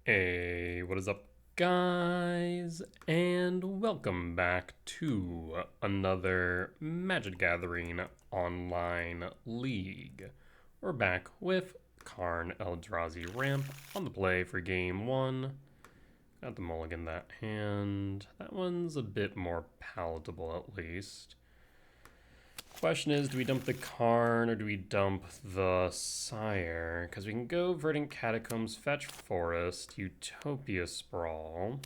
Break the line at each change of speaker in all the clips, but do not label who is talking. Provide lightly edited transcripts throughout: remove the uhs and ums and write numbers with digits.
Hey, what is up, guys? And welcome back to another Magic Gathering online league. We're back with Karn Eldrazi Ramp on the play for game one. Got the mulligan that hand. That one's a bit more palatable, at least. Question is, do we dump the Karn or do we dump the Sire? Because we can go Verdant Catacombs, Fetch Forest, Utopia Sprawl,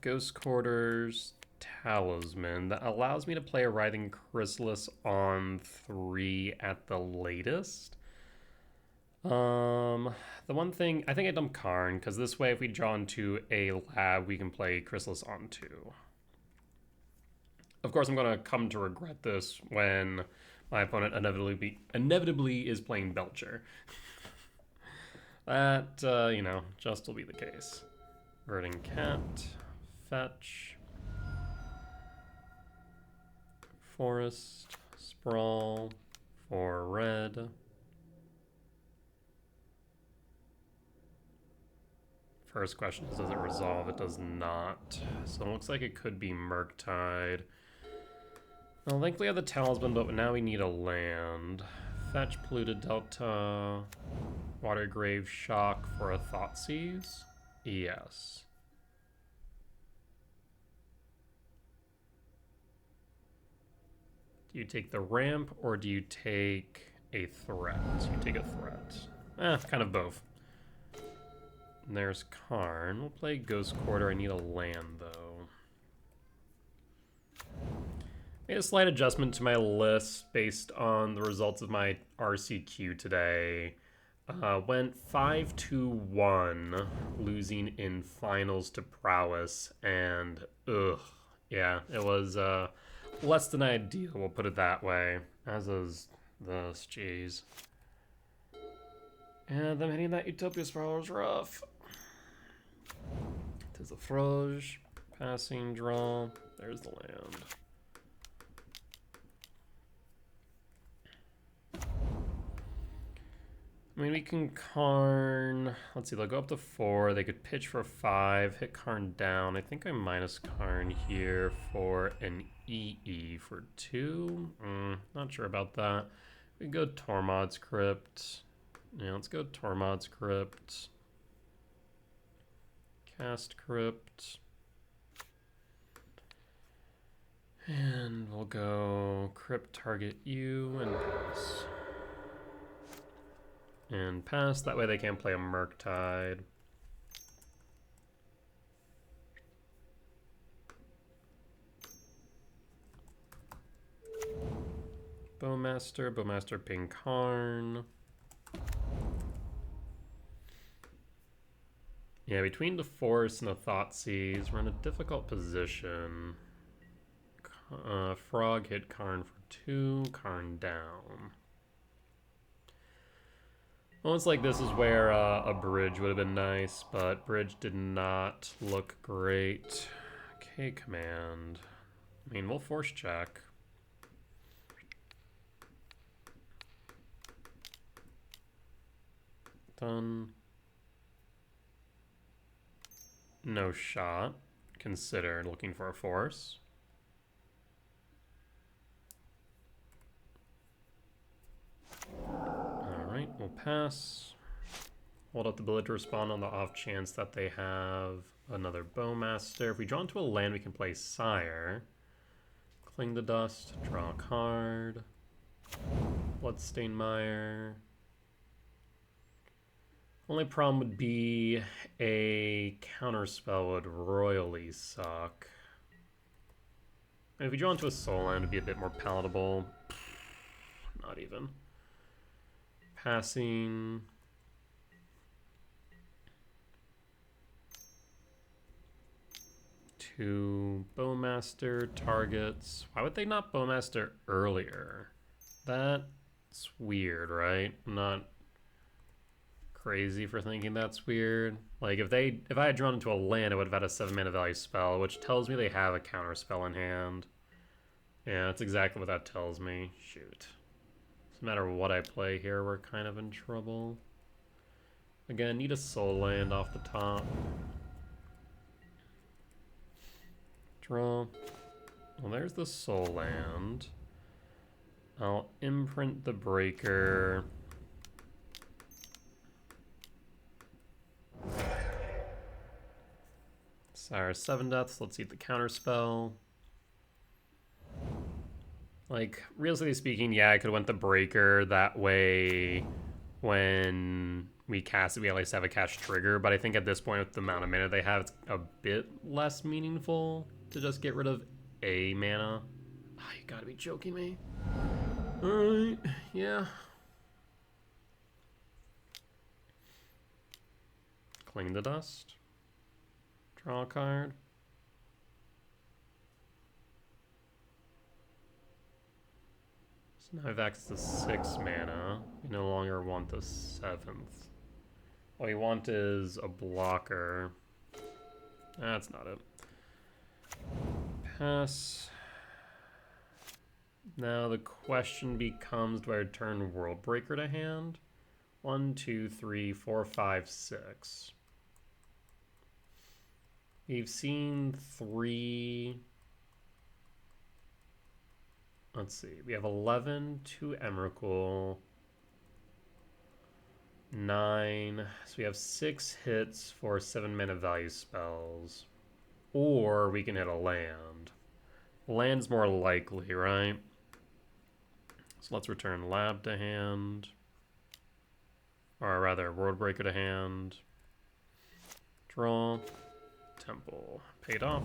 Ghost Quarters, Talisman. That allows me to play a Writhing Chrysalis on 3 at the latest. The one thing, I think I dump Karn, because this way if we draw into a lab, we can play Chrysalis on 2. Of course, I'm going to come to regret this when my opponent inevitably is playing Belcher. That, just will be the case. Verdant Cat, Fetch, Forest, Sprawl, for red. First question is, does it resolve? It does not. So it looks like it could be Murktide. Well, thankfully I have the Talisman, but now we need a land. Fetch Polluted Delta, Watergrave Shock for a Thoughtseize? Yes. Do you take the ramp or do you take a threat? You take a threat. Kind of both. And there's Karn. We'll play Ghost Quarter. I need a land, though. Made a slight adjustment to my list based on the results of my RCQ today. Went 5-2-1, losing in finals to Prowess, and yeah, it was less than ideal, we'll put it that way. As is this, jeez. And them hitting that Utopia Sprawl was rough. Tis a Froge, passing draw, there's the land. I mean, we can Karn. Let's see, they'll go up to 4. They could pitch for 5, hit Karn down. I think I minus Karn here for an EE for 2. Not sure about that. We can go Tormod's Crypt. Yeah, let's go Tormod's Crypt. Cast Crypt. And we'll go Crypt target you and pass. And pass, that way they can't play a Murktide. Bowmaster ping Karn. Yeah, between the Force and the Thoughtseize, we're in a difficult position. Frog hit Karn for 2, Karn down. Almost like this is where a bridge would have been nice, but bridge did not look great. Okay, command. I mean, we'll force check. Done. No shot. Consider looking for a force. Alright, we'll pass. Hold up the ability to respond on the off chance that they have another Bowmaster. If we draw into a land, we can play Sire. Cling the Dust, draw a card. Bloodstained Mire. Only problem would be a counterspell would royally suck. And if we draw into a soul land, it'd be a bit more palatable. Not even. Passing. Two Bowmaster targets. Why would they not Bowmaster earlier? That's weird, right? I'm not crazy for thinking that's weird. Like if I had drawn into a land, I would have had a 7-mana value spell, which tells me they have a counter spell in hand. Yeah, that's exactly what that tells me. Shoot. No matter what I play here, we're kind of in trouble. Again, need a soul land off the top. Draw. Well, there's the soul land. I'll imprint the breaker. Sire 7 deaths. Let's see the counter spell. Like, realistically speaking, yeah, I could have went the breaker. That way, when we cast it, we at least have a cast trigger. But I think at this point, with the amount of mana they have, it's a bit less meaningful to just get rid of a mana. Oh, you gotta be joking me. Alright, yeah. Cling the dust. Draw a card. So now I've access to 6 mana. We no longer want the 7th. What we want is a blocker. That's not it. Pass. Now the question becomes, do I return World Breaker to hand? 1, 2, 3, 4, 5, 6. We've seen 3. Let's see. We have 11, 2 Emrakul, 9. So we have 6 hits for 7 mana value spells. Or we can hit a land. Land's more likely, right? So let's return Lab to hand. Or rather, World Breaker to hand. Draw. Temple. Paid off.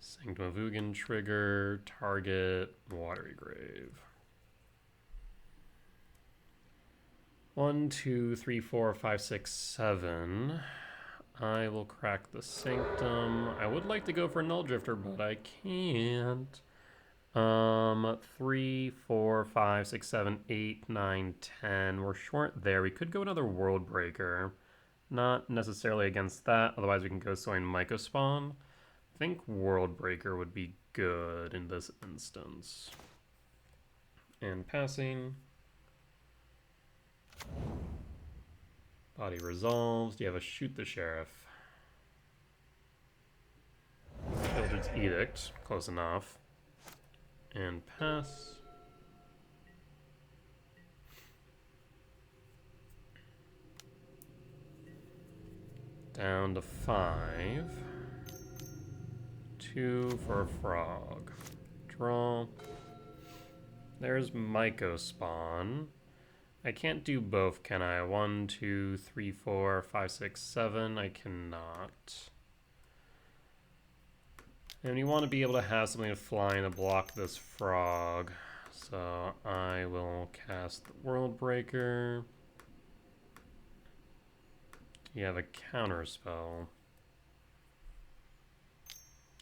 Sanctum of Ugin trigger. Target. Watery Grave. 1, 2, 3, 4, 5, 6, 7. I will crack the Sanctum. I would like to go for Null Drifter, but I can't. 3, 4, 5, 6, 7, 8, 9, 10. We're short there. We could go another World Breaker. Not necessarily against that. Otherwise, we can go Soin Mycospawn. I think World Breaker would be good in this instance. And passing. Body resolves. Do you have a Shoot the Sheriff? Eldritch Edict. Close enough. And pass. Down to 5. 2 for a frog. Draw. There's Mycospawn. I can't do both, can I? 1, 2, 3, 4, 5, 6, 7. I cannot. And you want to be able to have something to fly and to block this frog. So I will cast the World Breaker. You have a counter spell.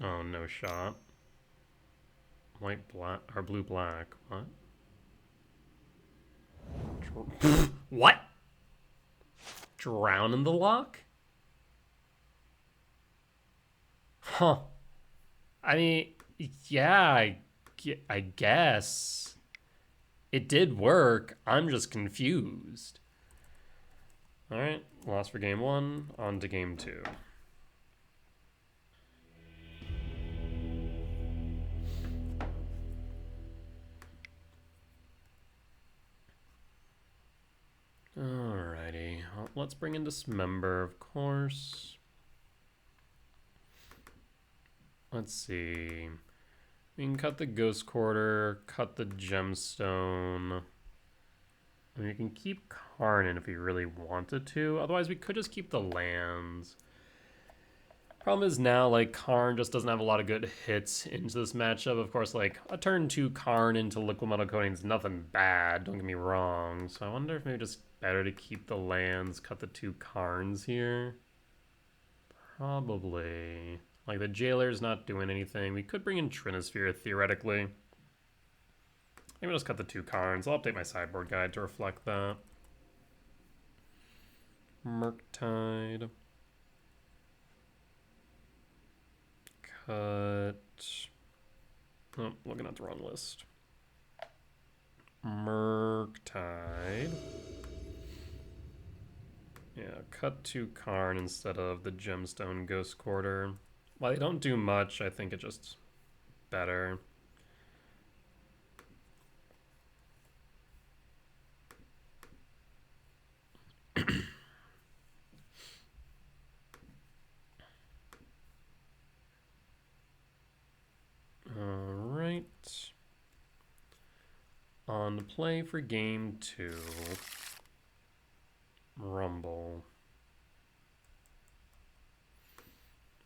Oh, no shot. White, black, or blue, black. What? What? Drown in the lock? Huh. I mean, yeah, I guess. It did work. I'm just confused. Alright, lost for game 1. On to game 2. Alrighty, well, let's bring in Dismember, of course. Let's see. We can cut the Ghost Quarter, cut the Gemstone. I mean, we can keep Karn in if we really wanted to. Otherwise, we could just keep the lands. Problem is now, like, Karn just doesn't have a lot of good hits into this matchup. Of course, like, a turn 2 Karn into Liquid Metal Coating is nothing bad, don't get me wrong. So I wonder if maybe just better to keep the lands, cut the 2 Karns here. Probably. Like, the Jailer's not doing anything. We could bring in Trinisphere, theoretically. Maybe I'll just cut the 2 Karns. I'll update my sideboard guide to reflect that. Murktide. cut... Oh, looking at the wrong list. Murktide. Yeah, cut to Karn instead of the Gemstone Ghost Quarter. While they don't do much, I think it's just better. Alright. On the play for game 2. Rumble.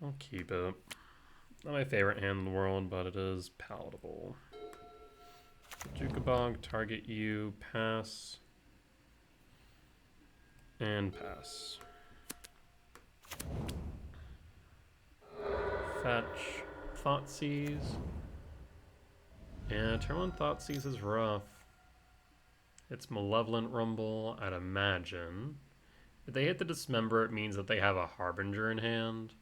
I'll keep it. Not my favorite hand in the world, but it is palatable. Jukabog, target you, pass. And pass. Fetch. Thoughtseize. Yeah, turn 1 Thoughtseize is rough. It's Malevolent Rumble, I'd imagine. If they hit the Dismember, it means that they have a Harbinger in hand.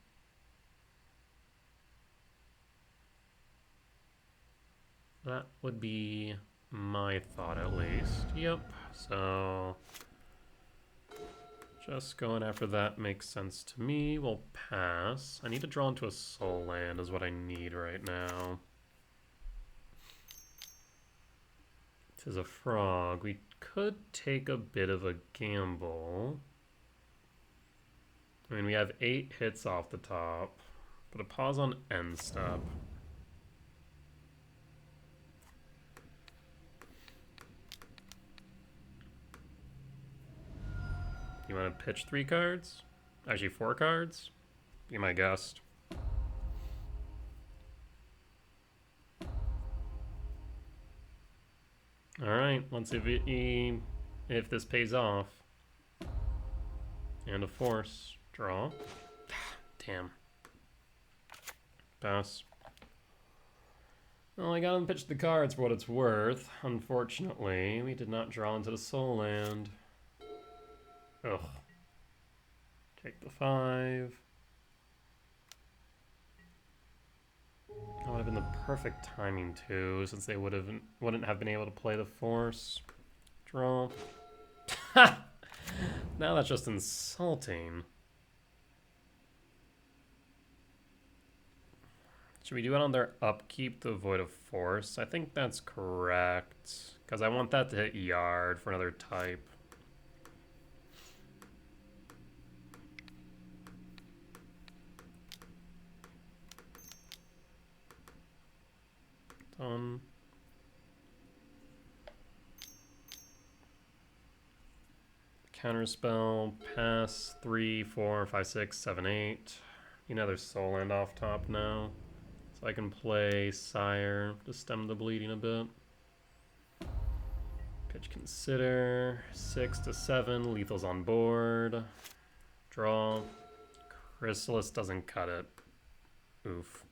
That would be my thought, at least. Yep, so... just going after that makes sense to me. We'll pass. I need to draw into a Soul Land is what I need right now. This is a frog. We could take a bit of a gamble. I mean, we have 8 hits off the top, but a pause on end step. You want to pitch 3 cards? Actually, 4 cards? Be my guest. Alright, let's see if this pays off. And a force. Draw. Damn. Pass. Well, I got him pitch the cards for what it's worth. Unfortunately, we did not draw into the Soul Land. Ugh. Take the 5. That would have been the perfect timing too, since they wouldn't have been able to play the force. Draw. Now that's just insulting. Should we do it on their upkeep to avoid a force? I think that's correct, because I want that to hit yard for another type. Done. Counterspell, pass 3, 4, 5, 6, 7, 8. You know there's Soul Land off top now. So I can play Sire to stem the bleeding a bit. Pitch Consider, 6 to 7, lethal's on board. Draw. Chrysalis doesn't cut it. Oof.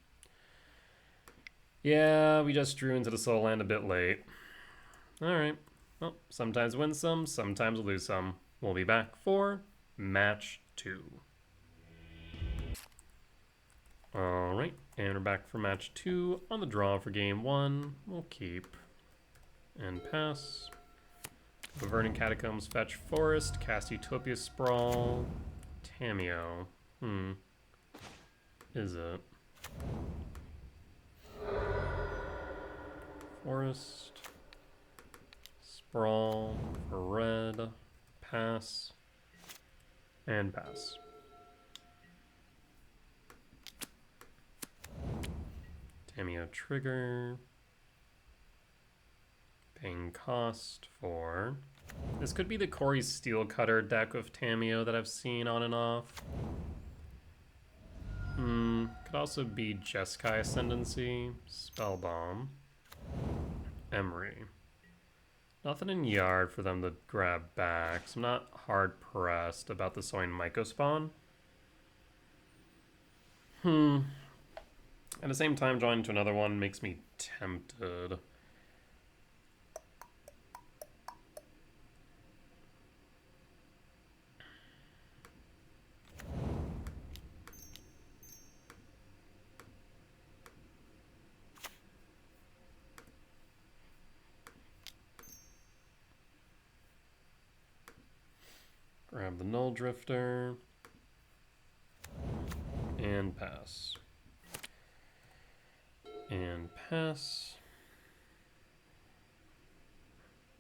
Yeah, we just drew into the Soul Land a bit late. Alright. Well, sometimes win some, sometimes lose some. We'll be back for match 2. Alright, and we're back for match 2 on the draw for game 1. We'll keep and pass. Vernon Catacombs, fetch Forest, cast Utopia Sprawl, Tamiyo. Is it? Forest, Sprawl for red, pass, and pass. Tamiyo trigger. Paying cost for... This could be the Corey's Steel Cutter deck of Tamiyo that I've seen on and off. Could also be Jeskai Ascendancy, Spellbomb, Emery. Nothing in yard for them to grab back, so I'm not hard pressed about the Soin Mycospawn. At the same time, drawing into another one makes me tempted. Grab the Null Drifter. And pass. And pass.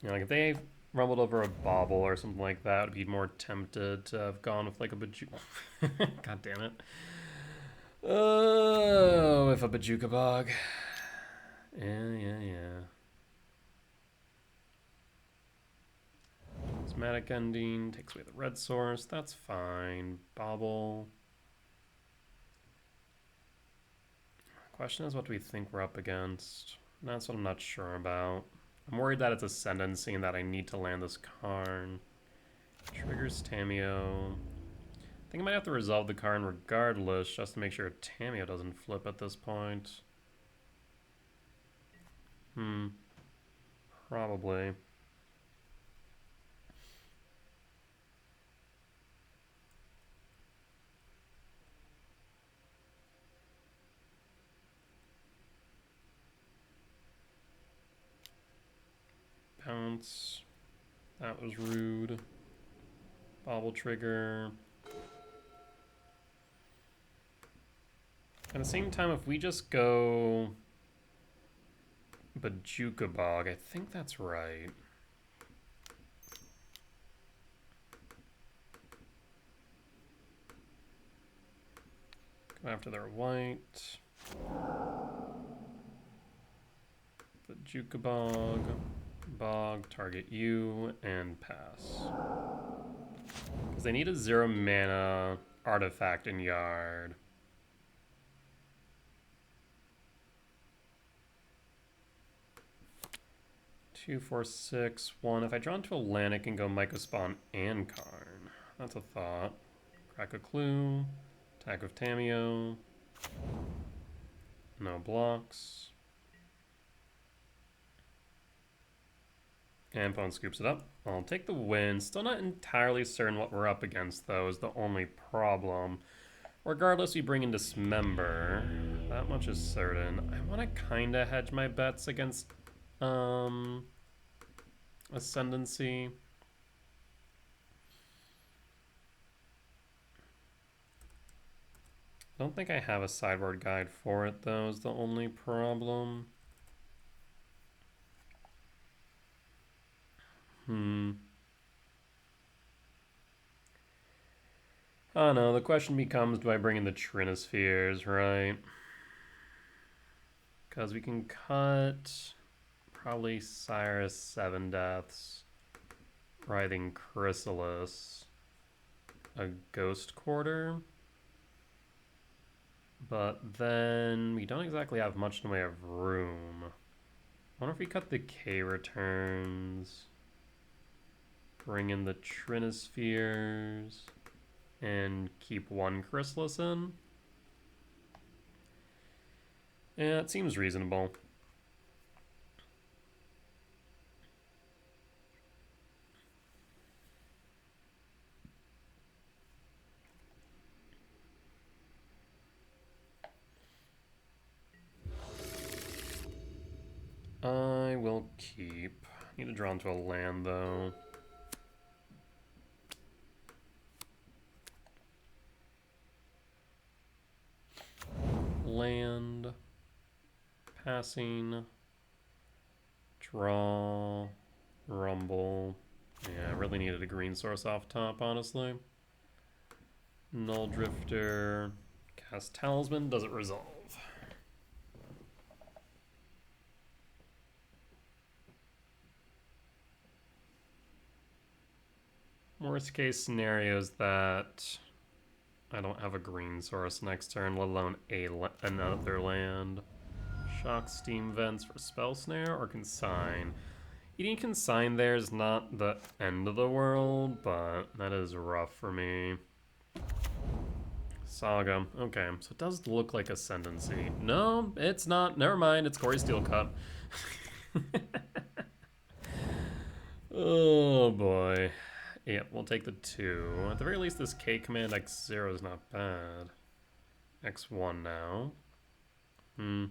Yeah, like if they rumbled over a bauble or something like that, I'd be more tempted to have gone with like a Bajuka. God damn it. Oh, if a Bajuka Bog. Yeah. Prismatic Ending takes away the red source. That's fine. Bauble. Question is, what do we think we're up against? That's what I'm not sure about. I'm worried that it's Ascendancy and that I need to land this Karn. Triggers Tamiyo. I think I might have to resolve the Karn regardless, just to make sure Tamiyo doesn't flip at this point. Probably. Bounce. That was rude. Bobble trigger. At the same time, if we just go Bajuka Bog, I think that's right. Go after their white. Bajuka Bog, target you, and pass. Because they need a 0 mana artifact in yard. Two, 4, 6, 1. If I draw into Atlantic and go Mycospawn and Karn, that's a thought. Crack a Clue. Attack of Tamiyo. No blocks. And opponent scoops it up. I'll take the win. Still not entirely certain what we're up against, though, is the only problem. Regardless, we bring in Dismember. That much is certain. I want to kind of hedge my bets against Ascendancy. I don't think I have a sideboard guide for it, though, is the only problem. I don't know, the question becomes, do I bring in the Trinispheres, right? Because we can cut probably Cyrus 7 Deaths, Writhing Chrysalis, a Ghost Quarter. But then we don't exactly have much in the way of room. I wonder if we cut the K returns, bring in the Trinispheres, and keep one Chrysalis in. Yeah, it seems reasonable. I will keep. Need to draw into a land, though. Land. Passing. Draw. Rumble. Yeah, I really needed a green source off top, honestly. Null Drifter. Cast Talisman. Does it resolve? Worst case scenario is that I don't have a green source next turn, let alone another land. Shock Steam Vents for Spell Snare or Consign. Eating Consign there is not the end of the world, but that is rough for me. Saga. Okay, so it does look like Ascendancy. No, it's not. Never mind, it's Corey Steel Cup. Oh boy. Yeah, we'll take the 2. At the very least, this K command X0 is not bad. X1 now. I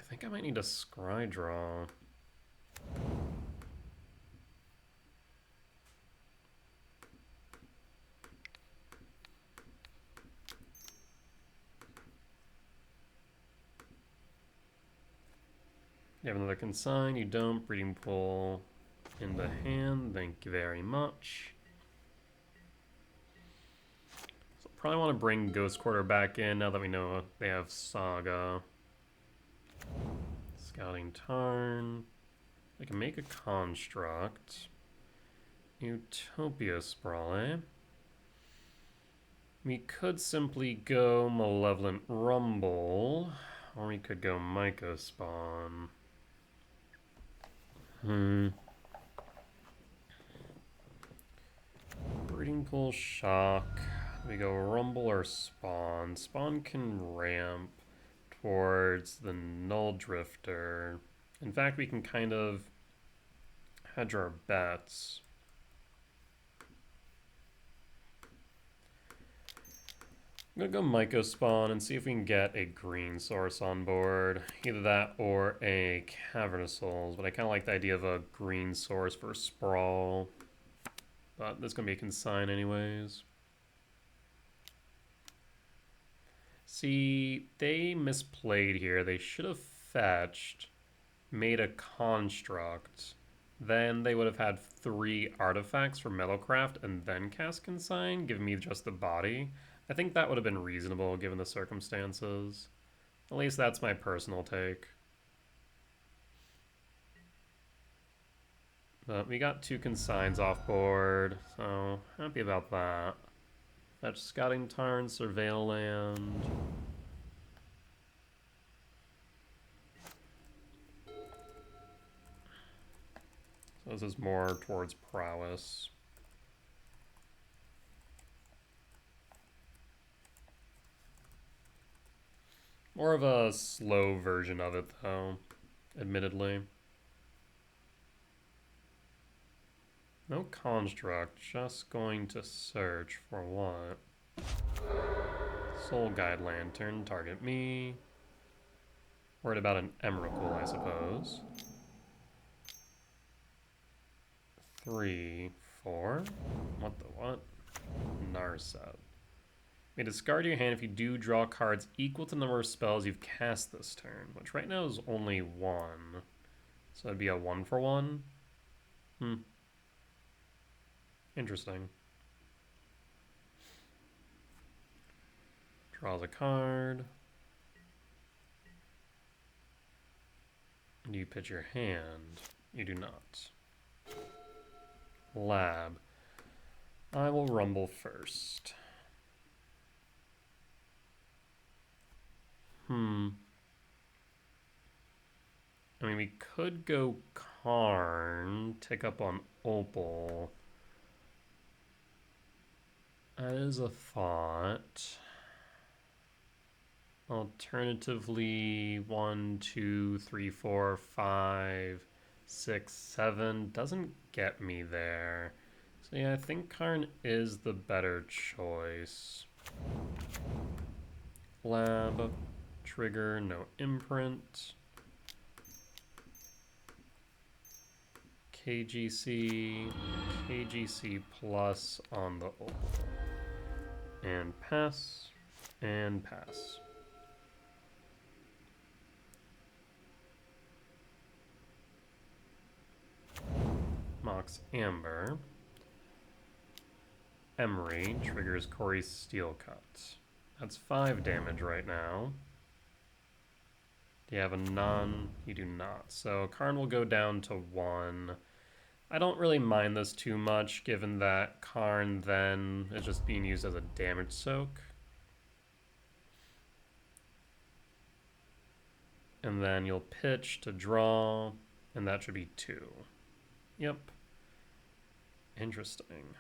think I might need a scry draw. You have another consign, you don't. Breeding pool in the hand, thank you very much. So probably want to bring Ghost Quarter back in now that we know they have Saga. Scouting Tarn. I can make a construct. Utopia Sprawl, eh? We could simply go Malevolent Rumble, or we could go Myco Spawn. Breeding Pool Shock. We go Rumble or Spawn. Spawn can ramp towards the Null Drifter. In fact, we can kind of hedge our bets. I'm gonna go Myco Spawn and see if we can get a green source on board. Either that or a Cavernous Souls, but I kind of like the idea of a green source for Sprawl. But this is gonna be a consign anyways. See, they misplayed here. They should have fetched, made a construct, then they would have had 3 artifacts for Metalcraft and then cast Consign, giving me just the body. I think that would have been reasonable given the circumstances. At least that's my personal take. But we got 2 consigns off board, so happy about that. Fetch Scouting Tarn, Surveil Land. So this is more towards Prowess. More of a slow version of it, though, admittedly. No construct, just going to search for what? Soul Guide Lantern, target me. Worried about an Emrakul, I suppose. 3, 4. What the what? Narset. You may discard your hand if you do draw cards equal to the number of spells you've cast this turn, which right now is only 1. So it'd be a 1-for-1. Interesting. Draws a card. Do you pitch your hand? You do not. Lab. I will rumble first. I mean, we could go Karn, tick up on Opal. That is a thought. Alternatively, 1, 2, 3, 4, 5, 6, 7 doesn't get me there. So yeah, I think Karn is the better choice. Lab, trigger, no imprint. KGC, KGC plus on the Opal. And pass, and pass. Mox Amber. Emery triggers Corey's Steel Cut. That's 5 damage right now. Do you have a none? You do not. So Karn will go down to 1. I don't really mind this too much, given that Karn then is just being used as a damage soak. And then you'll pitch to draw, and that should be 2. Yep. Interesting.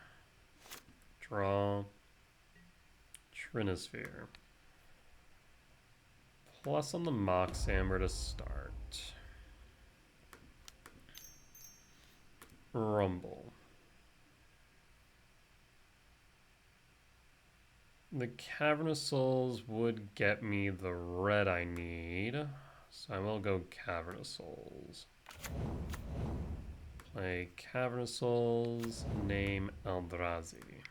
Draw. Trinisphere. Plus on the Mox Amber to start. Rumble. The Cavernous Souls would get me the red I need, so I will go Cavernous Souls. Play Cavernous Souls, name Eldrazi.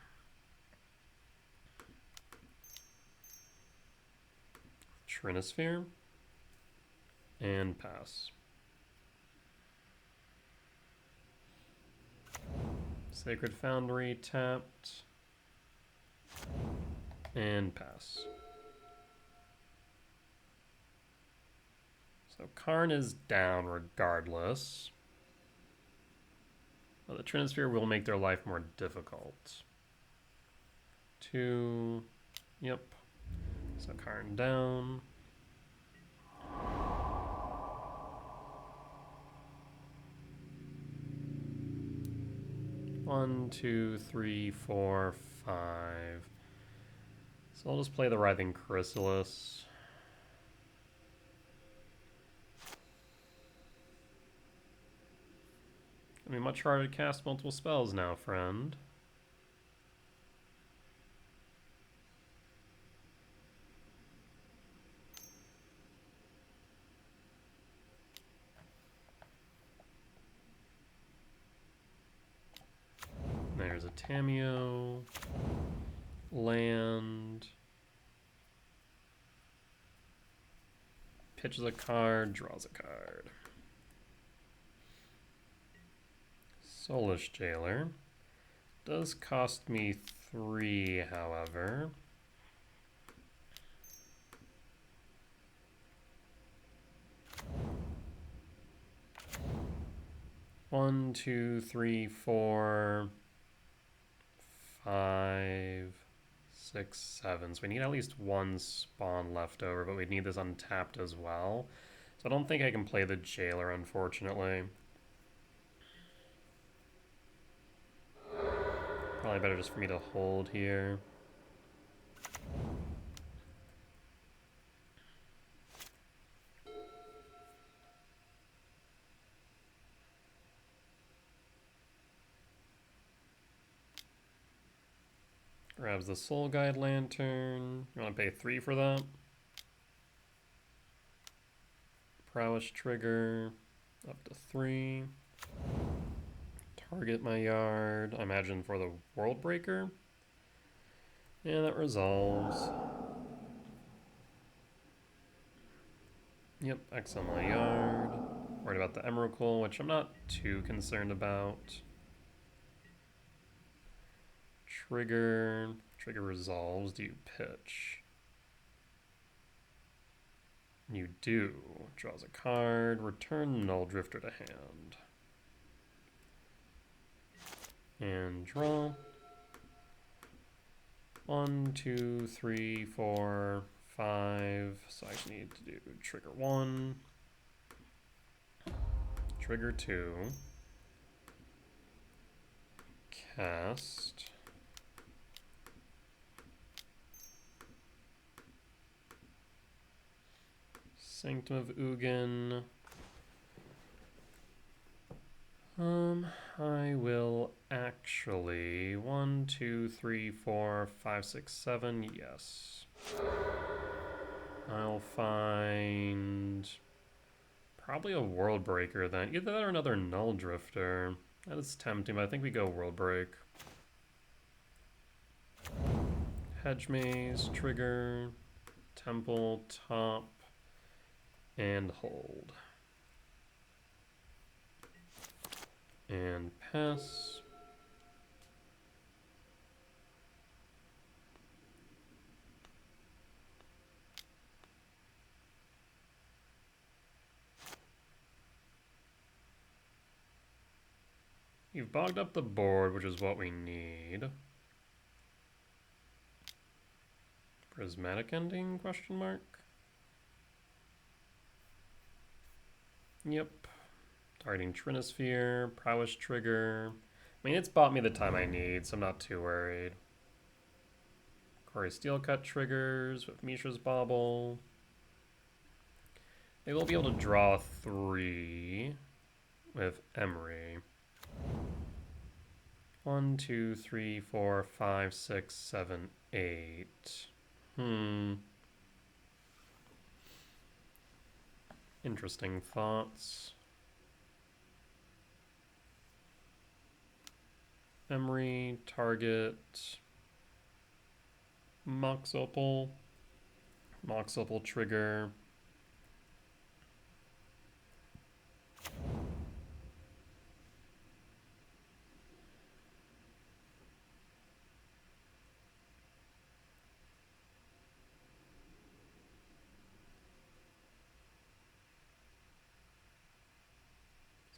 Trinisphere, and pass. Sacred Foundry tapped. And pass. So Karn is down regardless. Well, the Trinisphere will make their life more difficult. 2. Yep. So Karn down. One, 2, 3, 4, 5. So I'll just play the Writhing Chrysalis. I mean, much harder to cast multiple spells now, friend. There's a Tamiyo. Land. Pitches a card, draws a card. Soulish Jailer. Does cost me 3, however. One, 2, 3, 4, 5, 6, 7. So we need at least one spawn left over, but we need this untapped as well. So I don't think I can play the Jailer, unfortunately. Probably better just for me to hold here. Grabs the Soul Guide Lantern. You want to pay 3 for that? Prowess trigger. Up to 3. Target my yard. I imagine for the World Breaker. Yeah, that resolves. Yep, X on my yard. Worried about the Emrakul, which I'm not too concerned about. Trigger. Trigger resolves. Do you pitch? You do. Draws a card. Return Null Drifter to hand. And draw. 1, 2, 3, 4, 5. So I just need to do trigger 1. Trigger 2. Cast. Sanctum of Ugin. I will actually 1, 2, 3, 4, 5, 6, 7. Yes. I'll find probably a World Breaker then. Either that or another Null Drifter. That is tempting, but I think we go World Break. Hedge Maze, trigger, Temple, top, and hold. And pass. You've bogged up the board, which is what we need. Prismatic ending, question mark? Yep. Targeting Trinisphere, Prowess trigger. I mean, it's bought me the time I need, so I'm not too worried. Quarry Steelcut triggers with Mishra's Bauble. They will be able to draw 3 with Emery. 1, 2, 3, 4, 5, 6, 7, 8. Interesting thoughts. Emery, target, Mox Opal trigger.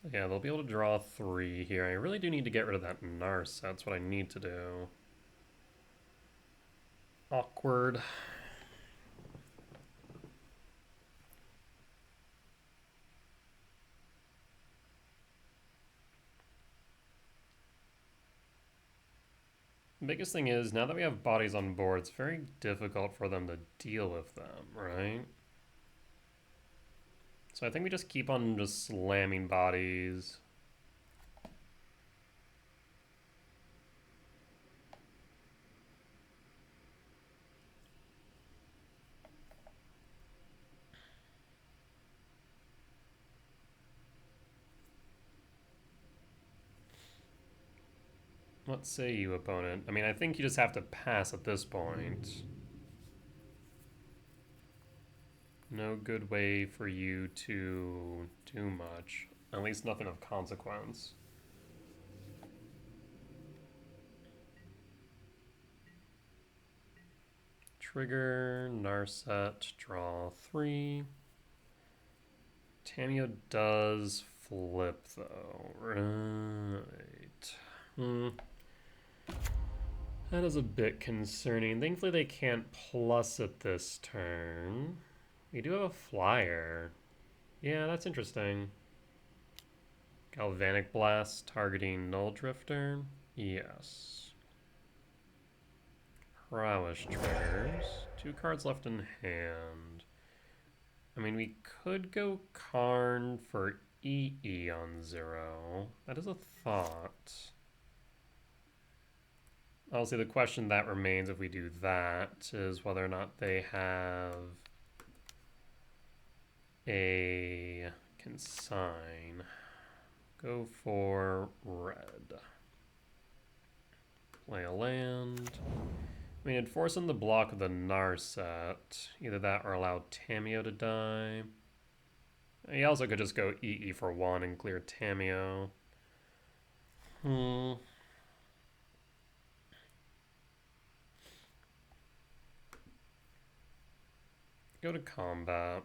So yeah, they'll be able to draw 3 here. I really do need to get rid of that Narset. That's what I need to do. Awkward. The biggest thing is, now that we have bodies on board, it's very difficult for them to deal with them, right? So I think we just keep on just slamming bodies. What say you, opponent? I mean, I think you just have to pass at this point. No good way for you to do much. At least nothing of consequence. Trigger, Narset, draw 3. Tamiyo does flip, though. Right. That is a bit concerning. Thankfully they can't plus it this turn. We do have a flyer. Yeah, that's interesting. Galvanic Blast targeting Null Drifter. Yes. Prowess triggers. 2 cards left in hand. I mean, we could go Karn for EE on 0. That is a thought. Obviously, the question that remains if we do that is whether or not they have a consign. Go for red. Play a land. I mean, it'd force him to block with the Narset. Either that or allow Tamiyo to die. He also could just go EE for 1 and clear Tamiyo. Go to combat.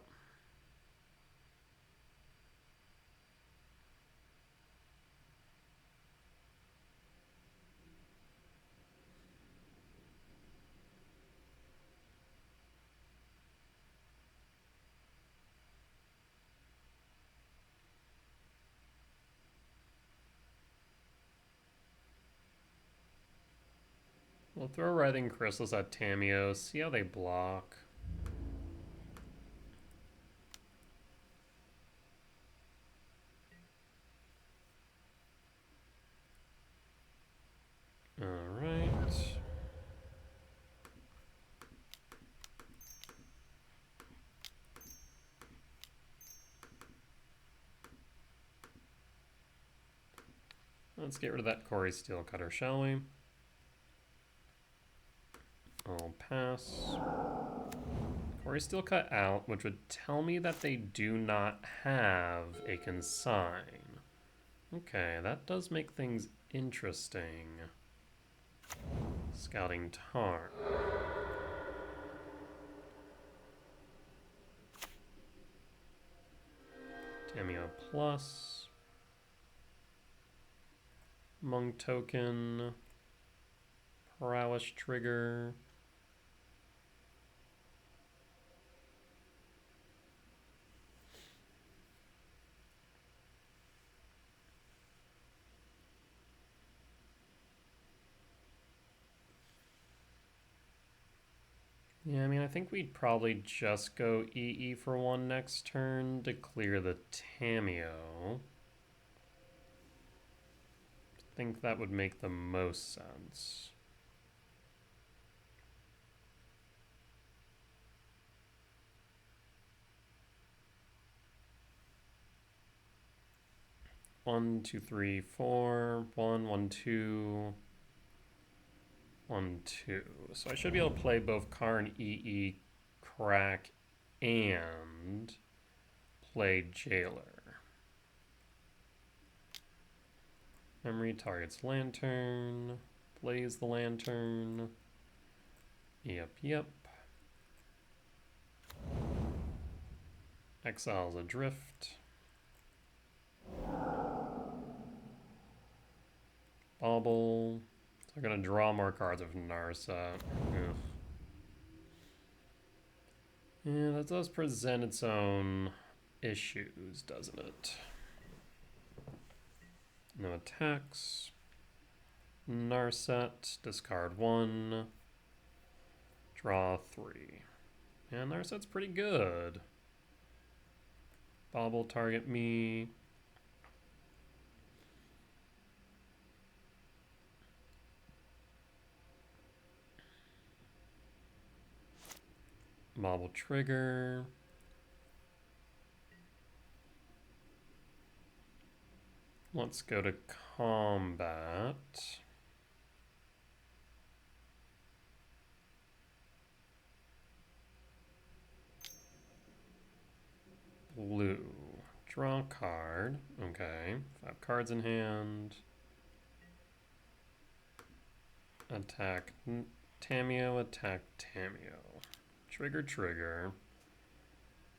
We'll throw Writhing Crystals at Tamiyo, see how they block. Alright. Let's get rid of that Corey Steelcutter, shall we? I'll pass. Corey Steelcut out, which would tell me that they do not have a consign. Okay, that does make things interesting. Scouting Tarn. Tamiyo plus. Monk token. Prowess trigger. Yeah, I mean, I think we'd probably just go EE for 1 next turn to clear the Tamiyo. I think that would make the most sense. One, two, three, four. 1, 1, 2. 1, 2. So I should be able to play both Karn, EE, Crack, and play Jailer. Memory targets Lantern. Plays the Lantern. Yep. Exiles Adrift. Bauble. So I'm gonna draw more cards with Narset. Ugh. Yeah, that does present its own issues, doesn't it? No attacks. Narset, discard 1. Draw 3. And Narset's pretty good. Bauble target me. Bauble trigger. Let's go to combat. Blue. Draw a card. Okay. 5 cards in hand. Attack Tamiyo, attack Tamiyo. Trigger, trigger.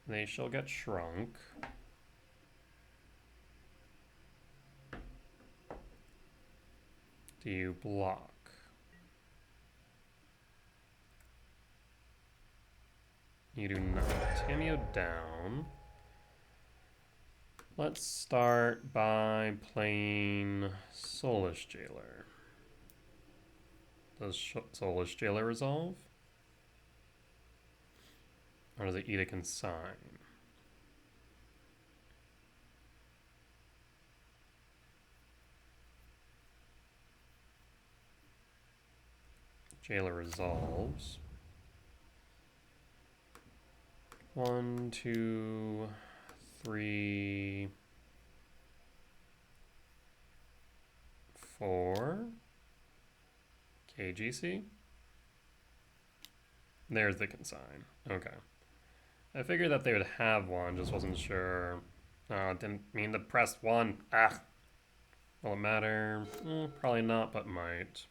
They shall get shrunk. Do you block? You do not. Tamiyo down. Let's start by playing Soulless Jailer. Does Soulless Jailer resolve? Or does it eat a consign? Jailer resolves. 1, 2, 3, 4. KGC? There's the consign. Okay. I figured that they would have one, just wasn't sure. Didn't mean to press 1. Ah! Will it matter? Probably not, but might.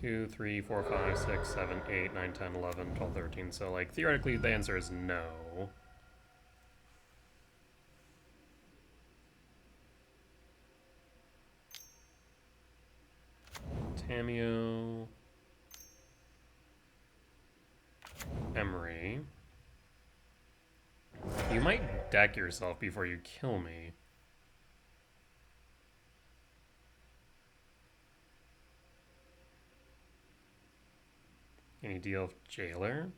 Two, 3, 4, 5, 6, 7, 8, 9, 10, 11, 12, 13. So, like, theoretically, the answer is no. Tamiyo. Emery. You might deck yourself before you kill me. Any deal with Jailer?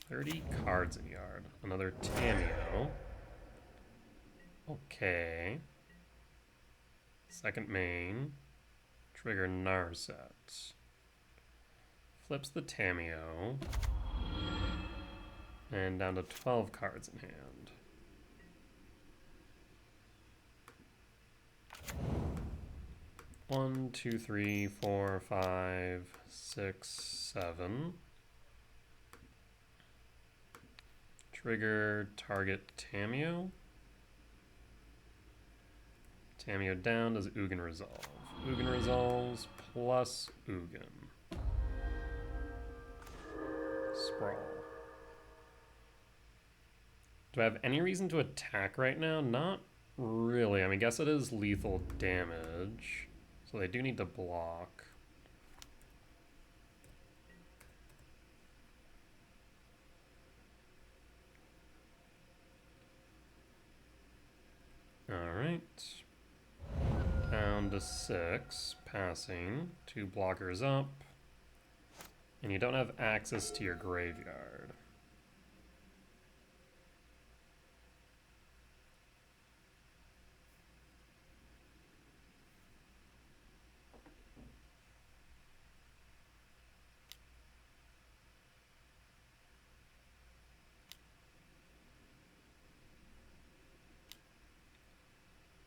30 cards in yard. Another Tamiyo. Okay. Second main. Trigger Narset. Flips the Tamiyo. And down to 12 cards in hand. One, 2, 3, 4, 5, 6, 7. Trigger target Tamiyo. Tamiyo down, does Ugin resolve? Ugin resolves plus Ugin. Sprawl. Do I have any reason to attack right now? Not really. I mean, I guess it is lethal damage. So they do need to block. Alright. Down to 6. Passing. 2 blockers up. And you don't have access to your graveyard.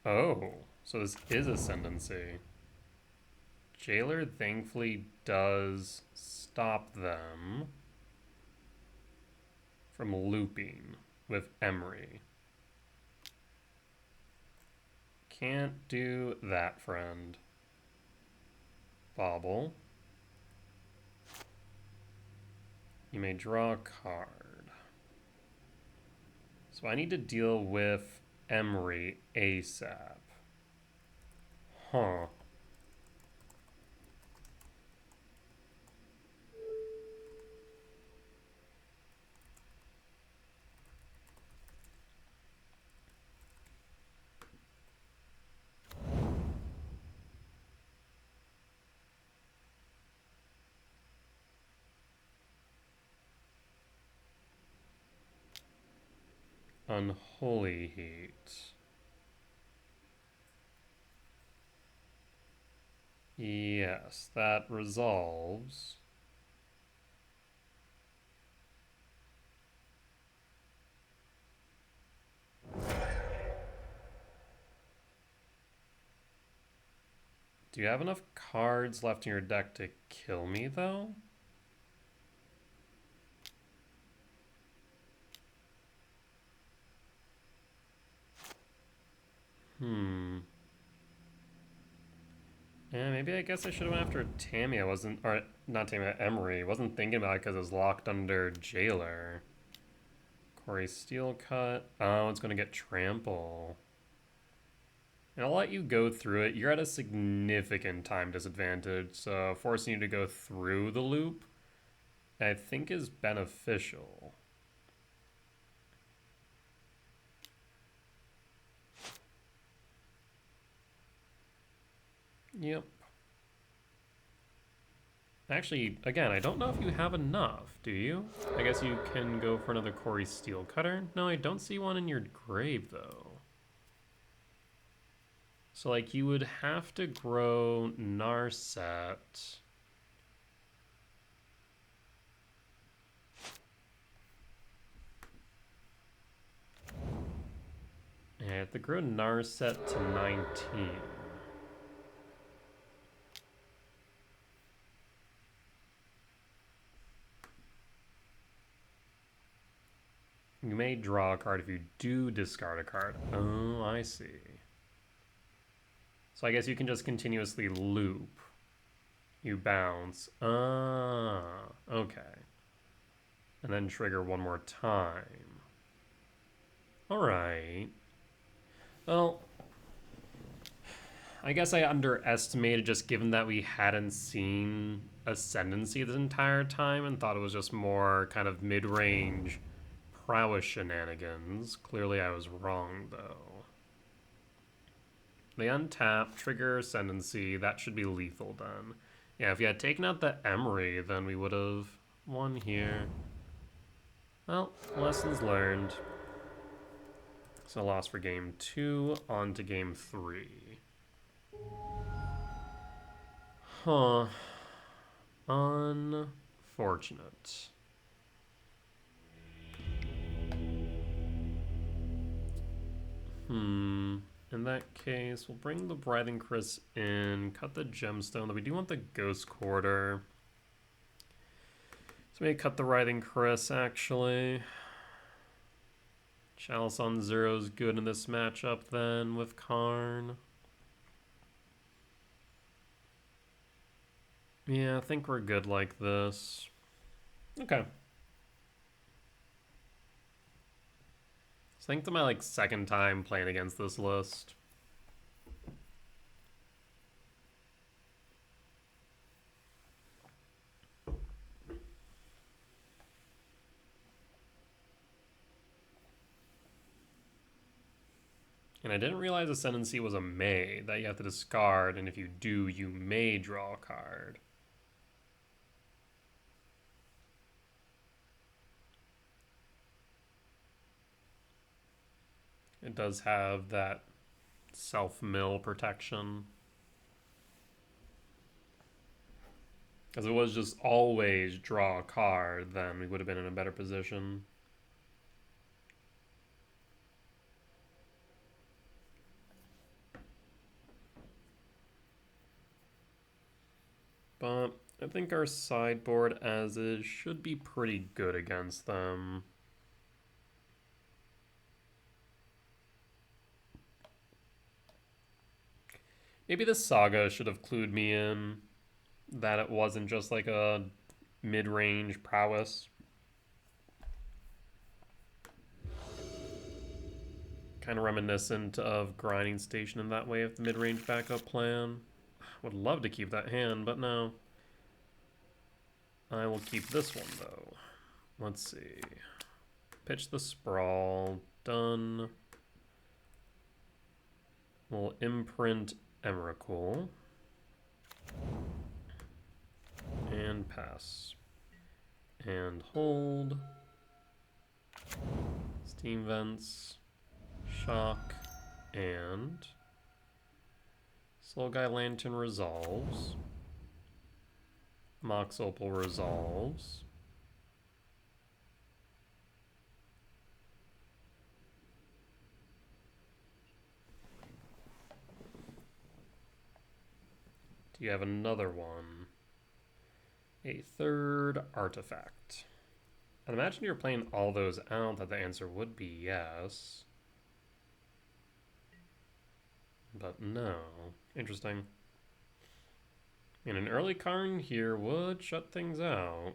Oh, so this is Ascendancy. Jailer thankfully does stop them from looping with Emery. Can't do that, friend. Bauble. You may draw a card. So I need to deal with Emery ASAP. Huh. Unholy Heat. Yes, that resolves. Do you have enough cards left in your deck to kill me, though? Yeah, maybe I guess I should have went after Tammy. I wasn't, or not Tammy, Emery. I wasn't thinking about it because it was locked under Jailer. Corey Steel Cut. Oh, it's going to get Trample. And I'll let you go through it. You're at a significant time disadvantage, so forcing you to go through the loop, I think, is beneficial. Yep. Actually, again, I don't know if you have enough, do you? I guess you can go for another Corey Steel Cutter. No, I don't see one in your grave, though. So, like, you would have to grow Narset. And I have to grow Narset to 19. You may draw a card if you do discard a card. Oh, I see. So I guess you can just continuously loop. You bounce. Ah, okay. And then trigger one more time. Alright. Well, I guess I underestimated, just given that we hadn't seen Ascendancy this entire time and thought it was just more kind of mid-range Prowess shenanigans. Clearly I was wrong, though. They untap, trigger Ascendancy. That should be lethal then. Yeah, if you had taken out the Emery, then we would have won here. Well, lessons learned. So loss for game 2, on to game 3. Huh. Unfortunate. In that case, we'll bring the Writhing Chris in, cut the gemstone, though we do want the Ghost Quarter. So maybe cut the Writhing Chris, actually. Chalice on 0 is good in this matchup, then, with Karn. Yeah, I think we're good like this. Okay. So I think it's my second time playing against this list. And I didn't realize Ascendancy was a May, that you have to discard, and if you do, you may draw a card. It does have that self-mill protection. As it was just always draw a card, then we would have been in a better position. But I think our sideboard as is should be pretty good against them. Maybe the Saga should have clued me in that it wasn't just like a mid-range Prowess. Kind of reminiscent of Grinding Station in that way of the mid-range backup plan. Would love to keep that hand, but no. I will keep this one, though. Let's see. Pitch the Sprawl. Done. We'll imprint Emrakul. And pass. And hold. Steam Vents. Shock. And Soulguy Lantern resolves. Mox Opal resolves. Do you have another one? A third artifact. I'd imagine you're playing all those out, that the answer would be yes. But no. Interesting. And an early Karn here would shut things out.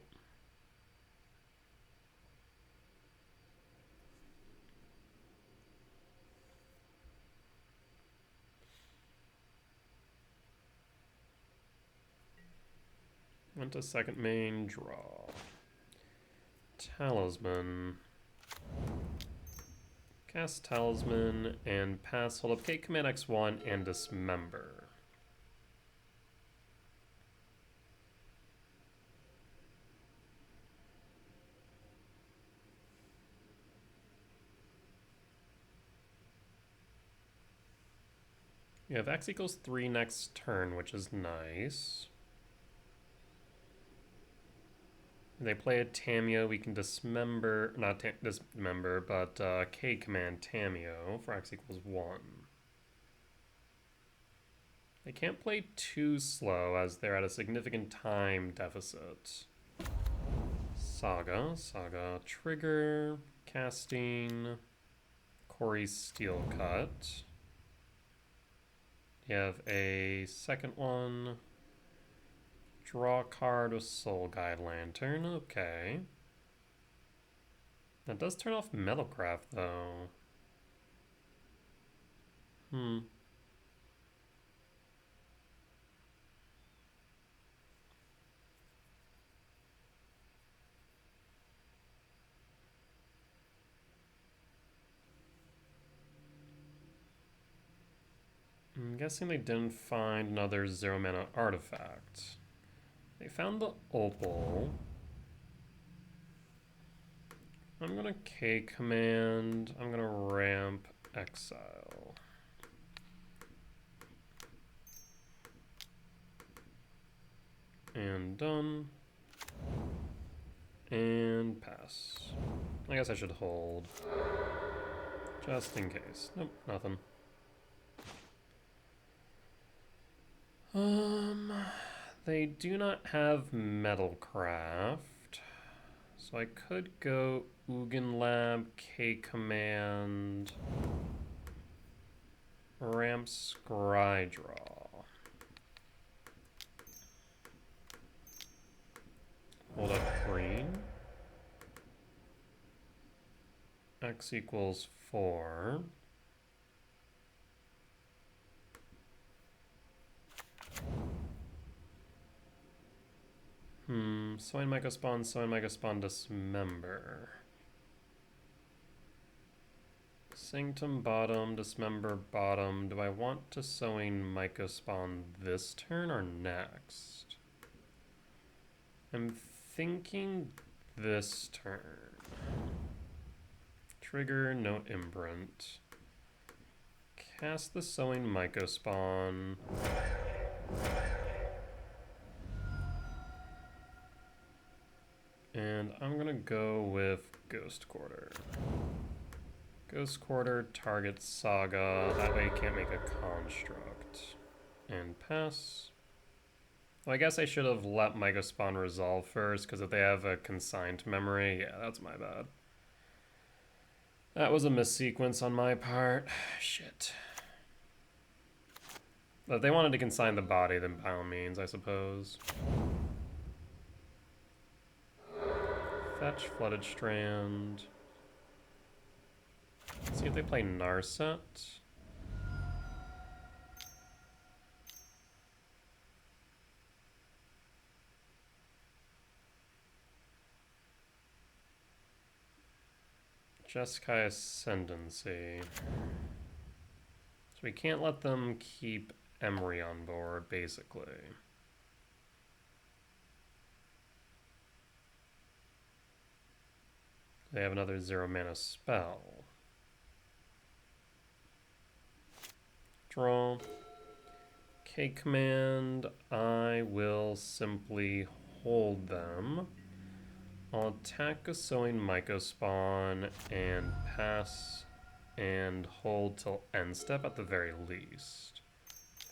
Went to second main, draw. Talisman. Cast Talisman and pass, hold up K Command X1 and Dismember. You have X equals 3 next turn, which is nice. They play a Tamiyo, we can dismember, not dismember, but K command Tamiyo for X equals 1. They can't play too slow as they're at a significant time deficit. Saga, trigger, casting, Corey's Steel Cut. You have a second one. Draw a card with Soulguy Lantern, okay. That does turn off Metalcraft, though. I'm guessing they didn't find another 0-mana artifact. They found the Opal. I'm gonna K command. I'm gonna ramp Exile. And done. And pass. I guess I should hold. Just in case. Nope, nothing. They do not have Metalcraft, so I could go Ugin Lab, K command, ramp Scry Draw. Hold up green. X equals 4. Sowing Mycospawn, Dismember. Sanctum bottom, Dismember bottom. Do I want to Sowing Mycospawn this turn or next? I'm thinking this turn. Trigger, no imprint. Cast the Sowing Mycospawn. And I'm gonna go with Ghost Quarter. Ghost Quarter targets Saga. That way you can't make a construct. And pass. Well, I guess I should have let Mycospawn resolve first, because if they have a consigned memory, yeah, that's my bad. That was a missequence on my part. Shit. But if they wanted to consign the body, then by all means, I suppose. Fetch, Flooded Strand. Let's see if they play Narset. Jeskai Ascendancy. So we can't let them keep Emery on board, basically. They have another 0-mana spell. Draw. K command, I will simply hold them. I'll attack a Sowing Mycospawn and pass and hold till end step at the very least.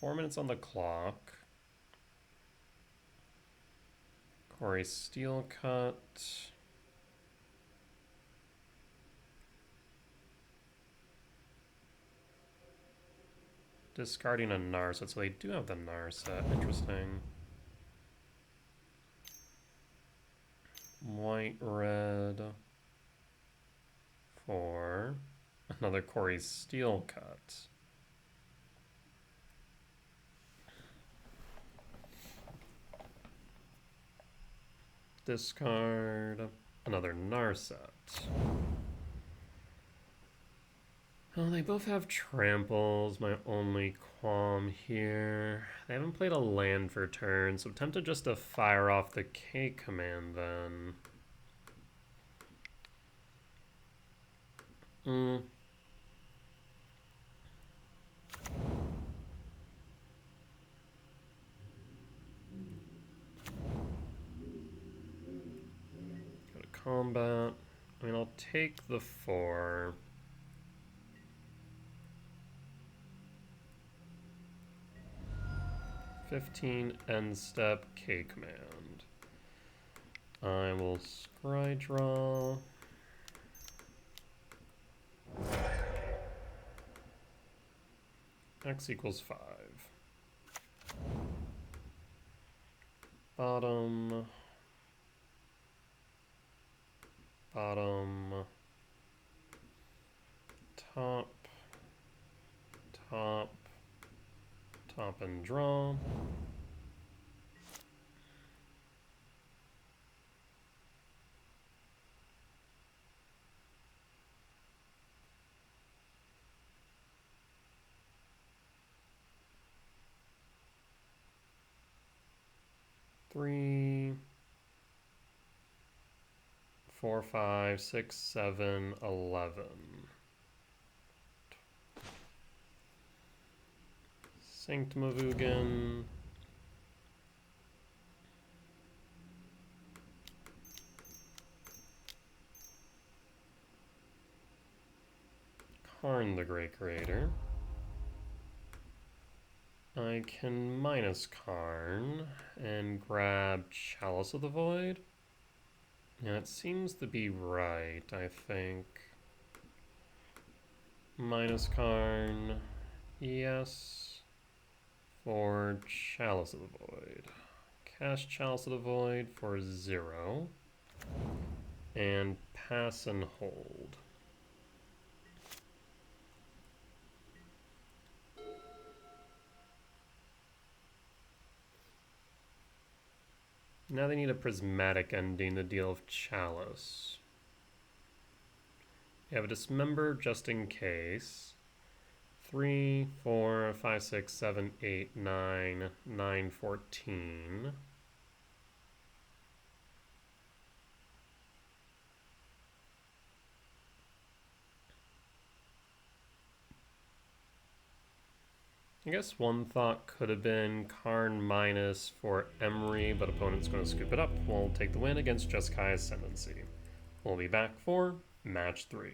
4 minutes on the clock. Quarry Steel Cut. Discarding a Narset, so they do have the Narset. Interesting. White, red. For another Quarry Steel Cut. Discard another Narset. Oh, they both have tramples, my only qualm here. They haven't played a land for turn, so I'm tempted just to fire off the K command then. Go to combat. I mean, I'll take the 4. End step K command. I will scry draw. X equals 5. Bottom. Bottom. Top. Top. Top and draw. Three, 4, 5, 6, 7, 11. Sanctmavugan. Karn the Great Creator. I can minus Karn and grab Chalice of the Void. Yeah, it seems to be right, I think. Minus Karn. Yes. For Chalice of the Void. Cast Chalice of the Void for 0. And pass and hold. Now they need a prismatic ending to deal with Chalice. You have a Dismember just in case. 3, 4, 5, 6, 7, 8, 9, 9, 14. I guess one thought could have been Karn minus for Emery, but opponent's going to scoop it up. We'll take the win against Jeskai Ascendancy. We'll be back for match 3.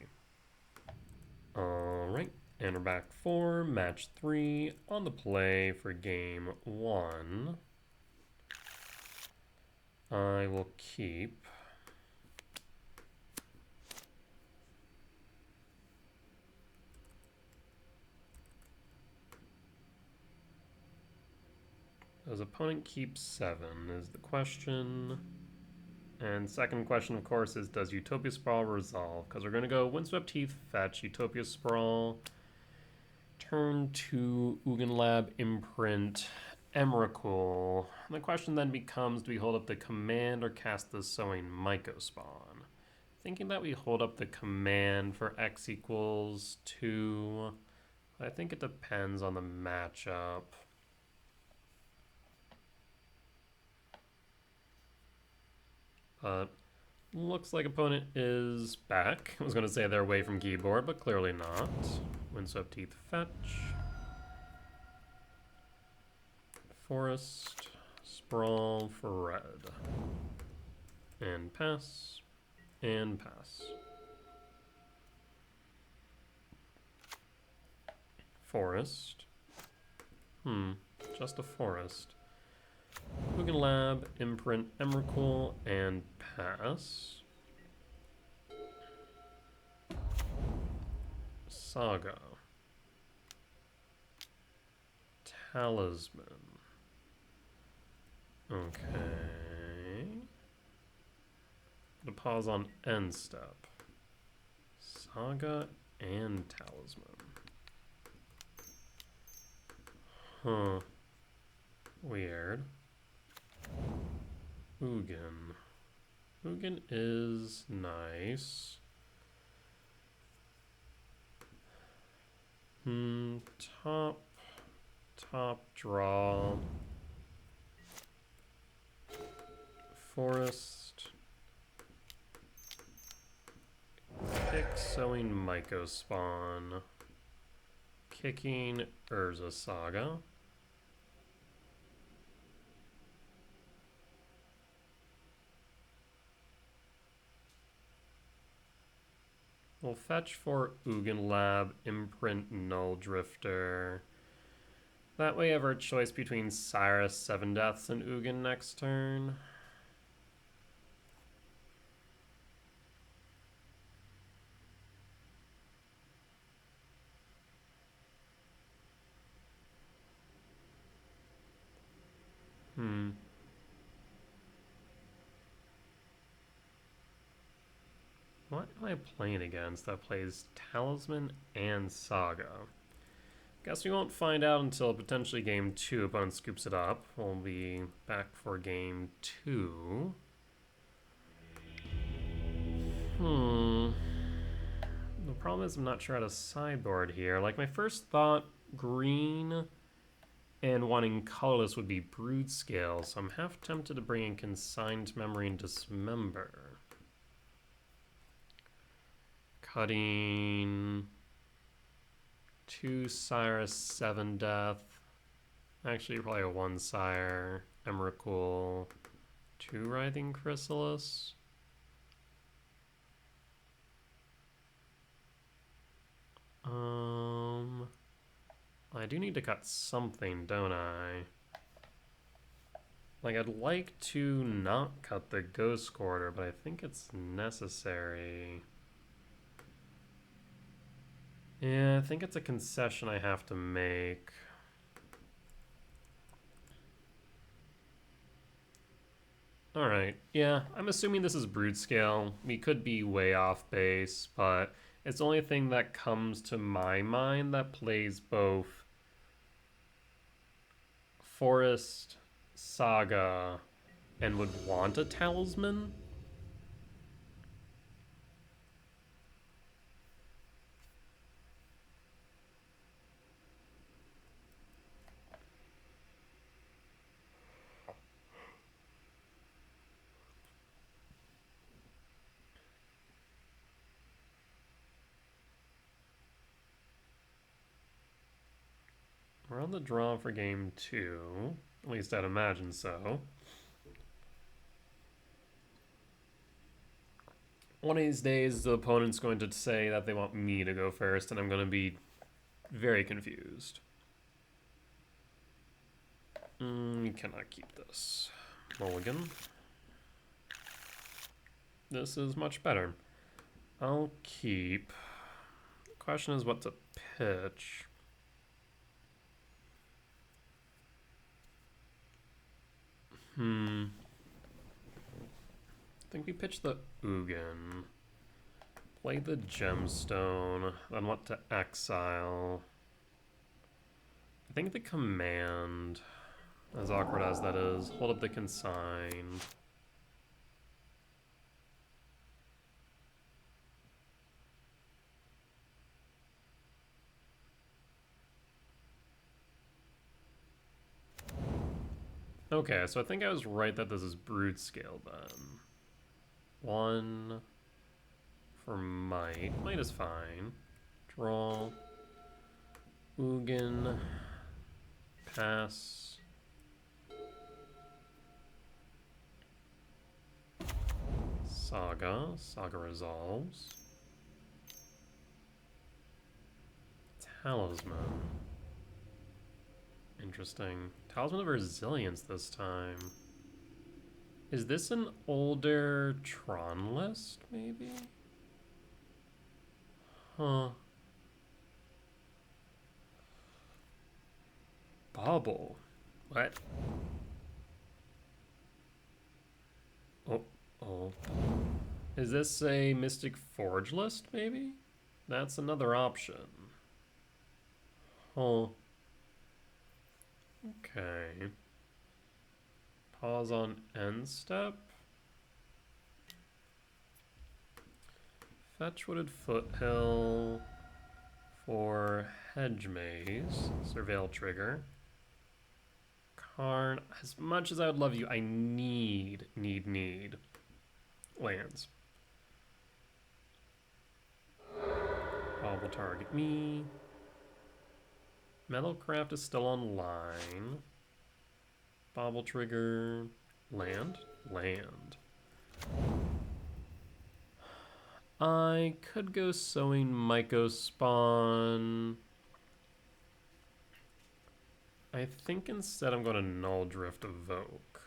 Alright, and we're back for match 3 on the play for game 1. I will keep Does opponent keep 7 is the question. And second question, of course, is does Utopia Sprawl resolve? Because we're going to go Windswept Heath, fetch, Utopia Sprawl, turn 2, Ugin Lab, imprint, Emrakul. And the question then becomes, do we hold up the command or cast the Sowing Myco Spawn? Thinking that we hold up the command for X equals 2. I think it depends on the matchup. But looks like opponent is back. I was going to say they're away from keyboard, but clearly not. Windswept Heath fetch. Forest. Sprawl for red. And pass. And pass. Forest. Just a forest. Ugin Lab, imprint Emrakul, and pass. Saga. Talisman. Okay. To pause on end step. Saga and Talisman. Huh. Weird. Ugin. Ugin is nice. Top draw. Forest. Kick Sowing Myco Spawn. Kicking Urza Saga. We'll fetch for Ugin Lab, imprint Null Drifter. That way I have our choice between Cyrus, 7 Deaths, and Ugin next turn. What am I playing against that plays Talisman and Saga? Guess we won't find out until potentially game 2. Opponent scoops it up. We'll be back for game 2. The problem is I'm not sure how to sideboard here. Like, my first thought, green and wanting colorless would be Brood Scale, so I'm half tempted to bring in Consigned Memory and Dismember. Cutting 2 Cyrus, 7 Death. Actually, probably a 1 Sire. Emrakul. 2 Writhing Chrysalis. I do need to cut something, don't I? Like, I'd like to not cut the Ghost Quarter, but I think it's necessary. Yeah, I think it's a concession I have to make. Alright, yeah, I'm assuming this is Brood Scale. We could be way off base, but it's the only thing that comes to my mind that plays both Forest, Saga, and would want a Talisman. We're on the draw for game 2. At least I'd imagine so. One of these days, the opponent's going to say that they want me to go first, and I'm going to be very confused. You cannot keep this. Mulligan. This is much better. I'll keep. The question is what to pitch. think we pitch the Ugin. Play the Gemstone. Then what to exile? I think the command, as awkward as that is, hold up the consign. Okay, so I think I was right that this is brute scale then. 1 for might. Might is fine. Draw. Ugin. Pass. Saga. Saga resolves. Talisman. Interesting. Talisman of Resilience this time. Is this an older Tron list, maybe? Huh. Bauble. What? Oh. Is this a Mystic Forge list, maybe? That's another option. Huh. Okay. Pause on end step. Fetch Wooded Foothill for Hedge Maze. Surveil trigger. Karn. As much as I would love you, I need lands. Bob will target me. Metalcraft is still online. Bobble trigger. Land? Land. I could go Sowing Mycospawn. I think instead I'm going to Null Drift Evoke.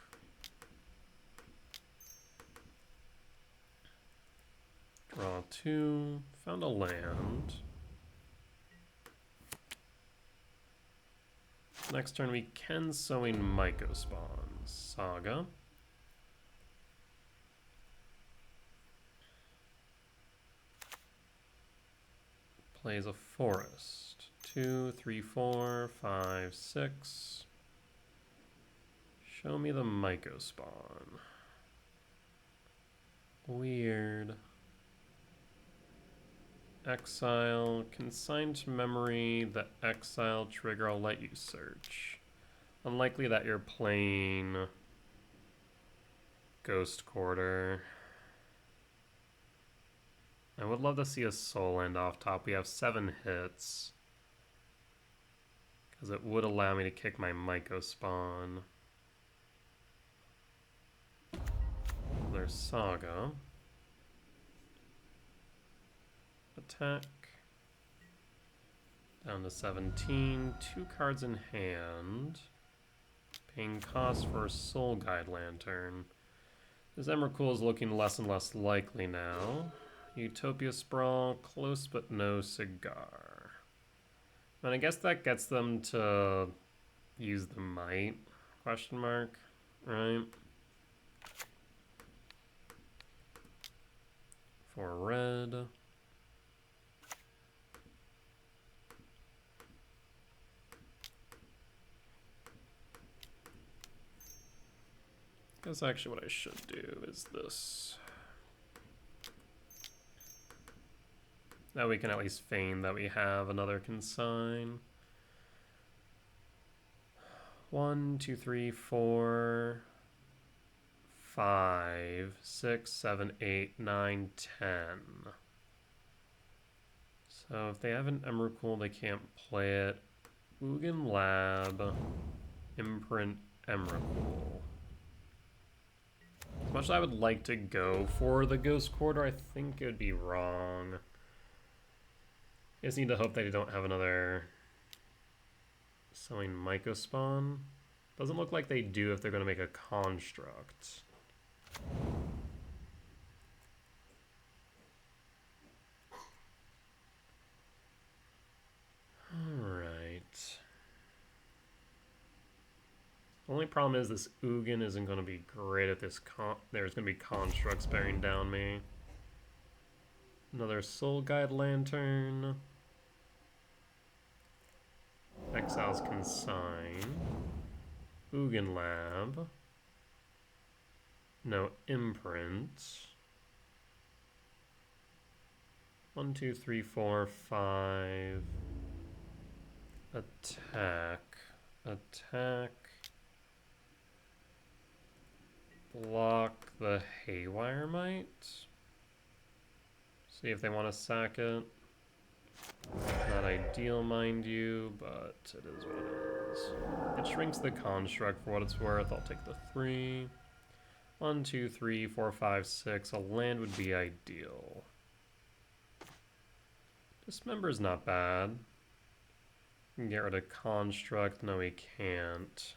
Draw 2. Found a land. Next turn we can Sowing Mycospawn. Saga. Plays a forest. 2, 3, 4, 5, 6. Show me the Mycospawn. Weird. Exile, consign to memory, the exile trigger, I'll let you search. Unlikely that you're playing Ghost Quarter. I would love to see a soul end off top. We have 7 hits. Because it would allow me to kick my Mycospawn. There's Saga. Attack. Down to 17. 2 cards in hand. Paying cost for a Soul Guide Lantern. This Emrakul is looking less and less likely now. Utopia Sprawl, close but no cigar. And I guess that gets them to use the might, question mark, right? For red. I guess actually what I should do is this. Now we can at least feign that we have another consign. 1, 2, 3, 4, 5, 6, 7, 8, 9, 10. So if they have an Emrakul, they can't play it. Ugin Lab, Imprint Emrakul. As much as I would like to go for the Ghost Quarter, I think it would be wrong. I just need to hope that they don't have another Sowing Mycospawn. Doesn't look like they do if they're going to make a construct. Alright. Only problem is this Ugin isn't going to be great at this there's going to be constructs bearing down me. Another Soul Guide Lantern. Exile's Consign. Ugin Lab. No Imprint. 1, 2, 3, 4, 5. Attack. Attack. Block the Haywire Might. See if they want to sack it. Not ideal, mind you, but it is what it is. It shrinks the construct for what it's worth. I'll take the 3. 1, 2, 3, 4, 5, 6. A land would be ideal. Dismember's not bad. Can get rid of construct. No, he can't.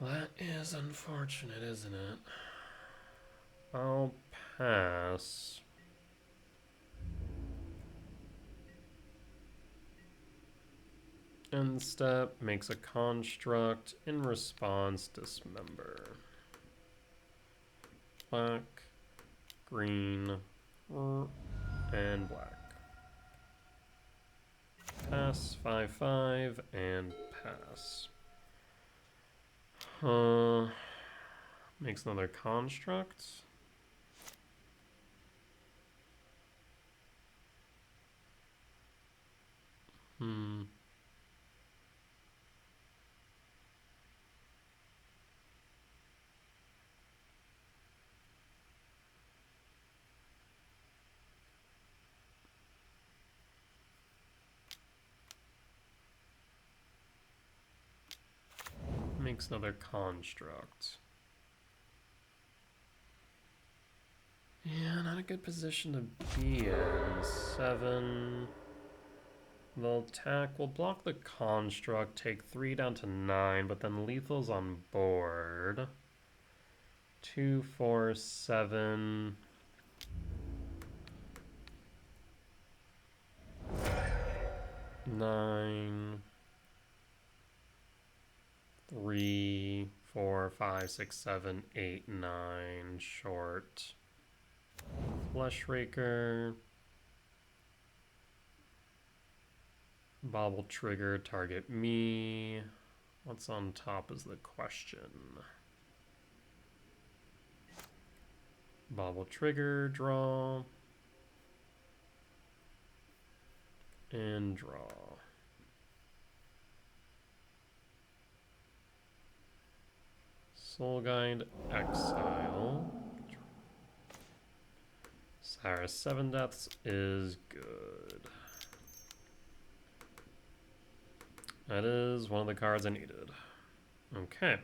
That is unfortunate, isn't it? I'll pass. End step makes a construct. In response, dismember. Black, green, and black. Pass, 5/5, and pass. Makes another construct. Makes another construct. Yeah, not a good position to be in. 7. They'll attack. We'll block the construct, take 3 down to 9, but then lethal's on board. 2, 4, 7. 9. 3, 4, 5, 6, 7, 8, 9. Short. Fleshraker. Bobble trigger, target me. What's on top is the question. Bobble trigger, draw. And draw. Soul Guide, exile. Cyrus 7 Deaths is good. That is one of the cards I needed. Okay.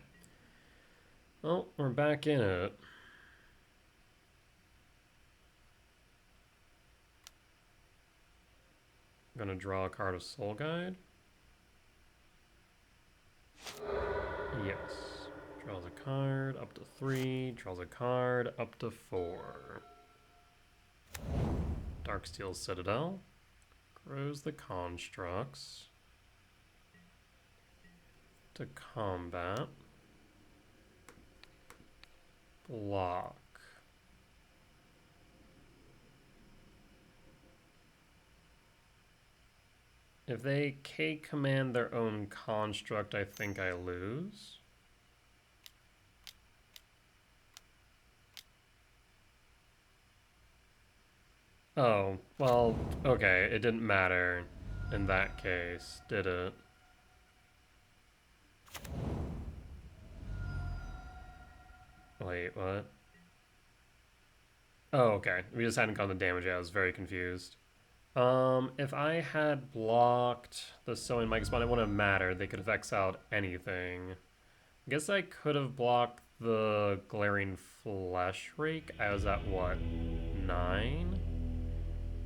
Well, we're back in it. I'm gonna draw a card of Soul Guide. Yes. Draws a card up to 3. Draws a card up to 4. Darksteel Citadel. Grows the constructs. To combat. Block. If they K-command their own construct, I think I lose. Oh, well, okay, it didn't matter in that case, did it? Wait, what? Oh, okay. We just hadn't gotten the damage yet. I was very confused. If I had blocked the Sowing Mike spawn, it wouldn't have mattered. They could have exiled anything. I guess I could have blocked the Glaring Flesh Rake. I was at, what, 9?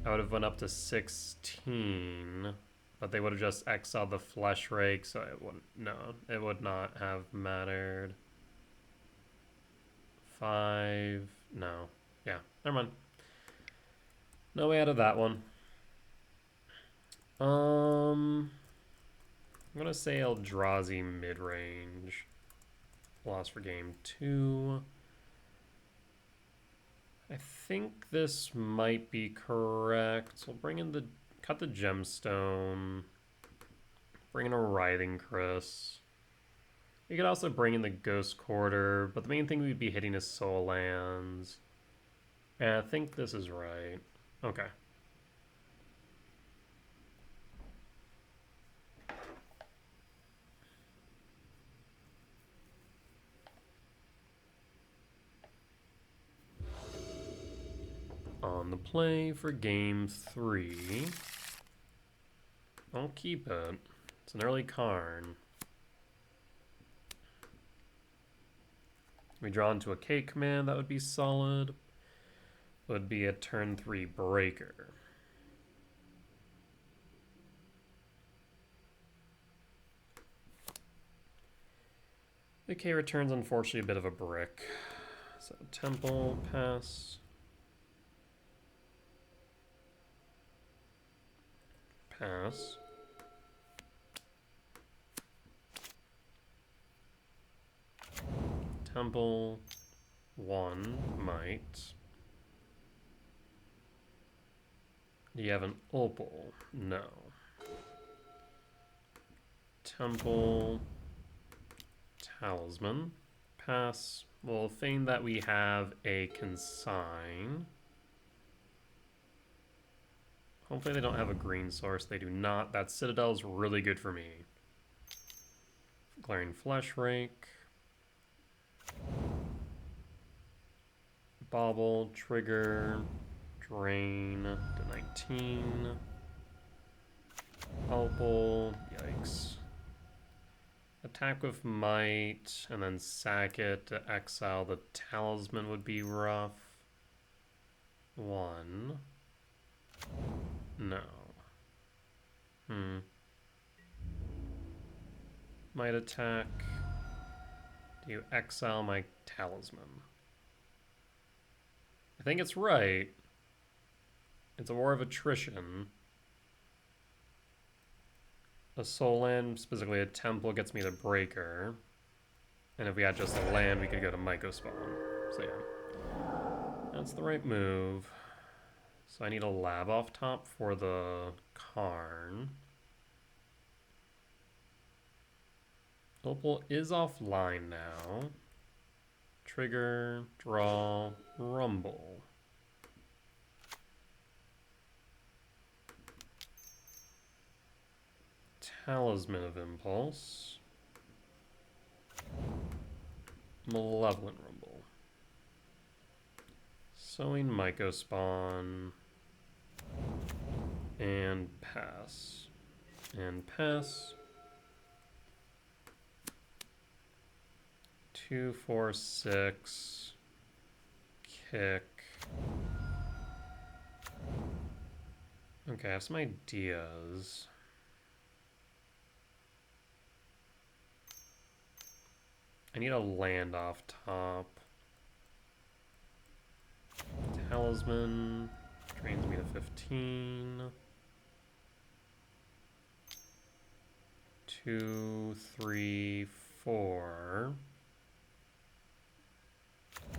I would have went up to 16. But they would have just exiled the Flesh Rake, so it wouldn't, no, it would not have mattered. 5, no. Yeah, never mind. No way out of that one. I'm going to say Eldrazi Midrange. Lost for game 2. I think this might be correct. So we'll bring in the... cut the gemstone. Bring in a Writhing Chris. You could also bring in the Ghost Quarter, but the main thing we'd be hitting is soul lands. And I think this is right. Okay. On the play for game 3. I'll keep it. It's an early Karn. We draw into a K command, that would be solid. Would be a turn 3 breaker. The K returns, unfortunately, a bit of a brick. So temple, pass. Pass. Temple, 1, might. Do you have an opal? No. Temple, talisman, pass. We'll feign that we have a consign. Hopefully they don't have a green source. They do not. That Citadel is really good for me. Glaring Flesh Rake. Bobble, trigger, drain, to 19. Opal, yikes. Attack with might, and then sack it to exile the talisman would be rough. 1. No. Might attack. Do you exile my talisman? I think it's right. It's a war of attrition. A soul land, specifically a temple, gets me the breaker. And if we had just a land, we could go to Myco Spawn. So yeah. That's the right move. So I need a lab off top for the Karn. Opal is offline now. Trigger, draw, rumble. Talisman of Impulse. Malevolent Rumble. Sowing Myco Spawn. And pass. And pass. 2, 4, 6. Kick. Okay, I have some ideas. I need a land off top. Talisman drains me to 15. 2, 3, 4.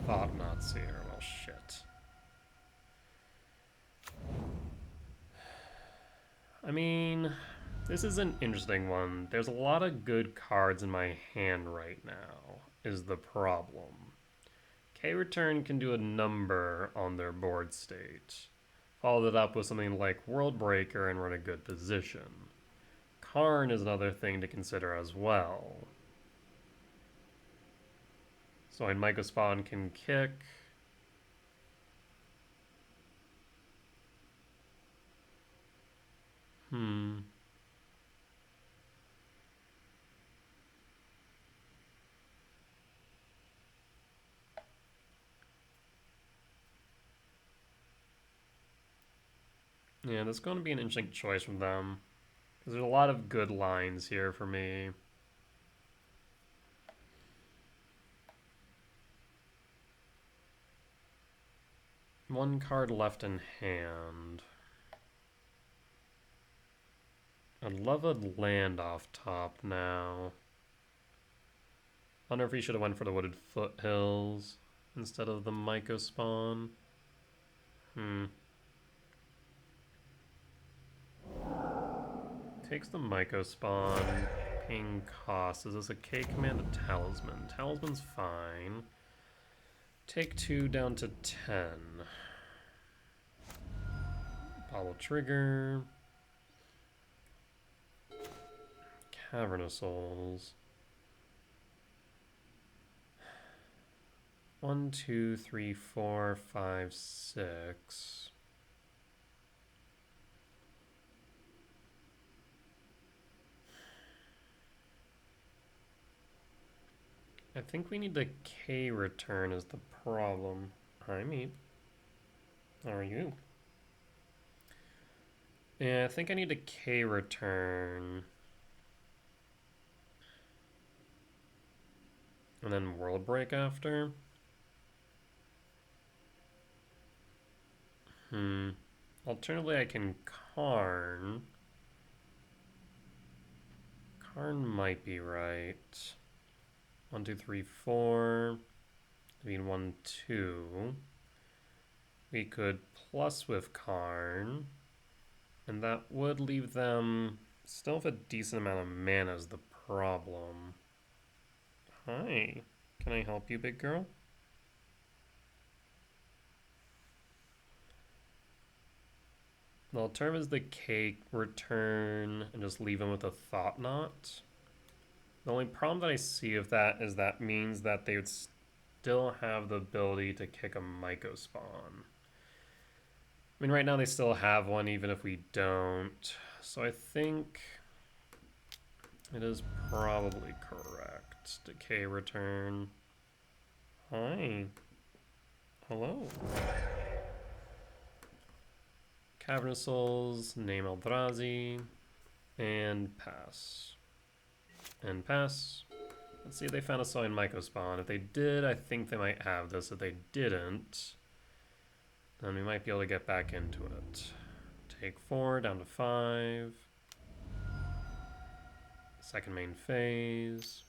Thought not seer. Well, shit. I mean, this is an interesting one. There's a lot of good cards in my hand right now, is the problem. K-Return can do a number on their board state. Follow it up with something like World Breaker and we're in a good position. Karn is another thing to consider as well. So Myco Spawn can kick. Yeah, that's going to be an interesting choice from them. Because there's a lot of good lines here for me. One card left in hand. I'd love a land off top now. I wonder if we should have went for the Wooded Foothills instead of the Myco spawn. Takes the Myco spawn. Ping cost. Is this a K command? A Talisman. Talisman's fine. Take 2 down to 10. Apollo Trigger. Cavernous Souls. 1, 2, 3, 4, 5, 6. I think we need the K return is the problem. Hi, Meep. How are you? Yeah, I think I need a K return. And then World Break after. Alternatively, I can Karn. Karn might be right. 1, 2, 3, 4. I mean 1, 2. We could plus with Karn. And that would leave them still with a decent amount of mana is the problem. Hi. Can I help you, big girl? The alternative is the K return and just leave him with a Thought Knot. The only problem that I see with that is that means that they would still have the ability to kick a Myco spawn. I mean, right now they still have one even if we don't. So I think it is probably correct. Decay return. Hi. Hello. Cavernous Souls, name Eldrazi, and pass. And pass. Let's see if they found a Soin Myco spawn. If they did, I think they might have this. If they didn't, then we might be able to get back into it. Take 4, down to 5. Second main phase.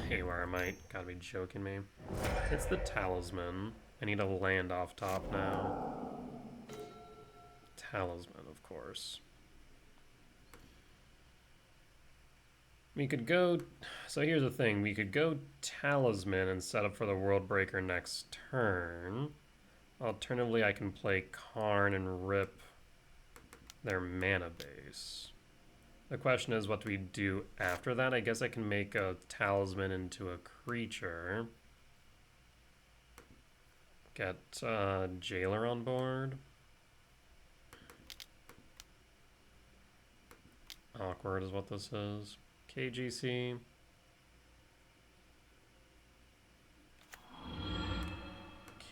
Hey, where am I? Gotta be joking me. It's the Talisman. I need a land off top now. Talisman, of course. We could go... So here's the thing. We could go Talisman and set up for the World Breaker next turn. Alternatively, I can play Karn and rip their mana base. The question is, what do we do after that? I guess I can make a Talisman into a creature. Get Jailer on board. Awkward is what this is. KGC.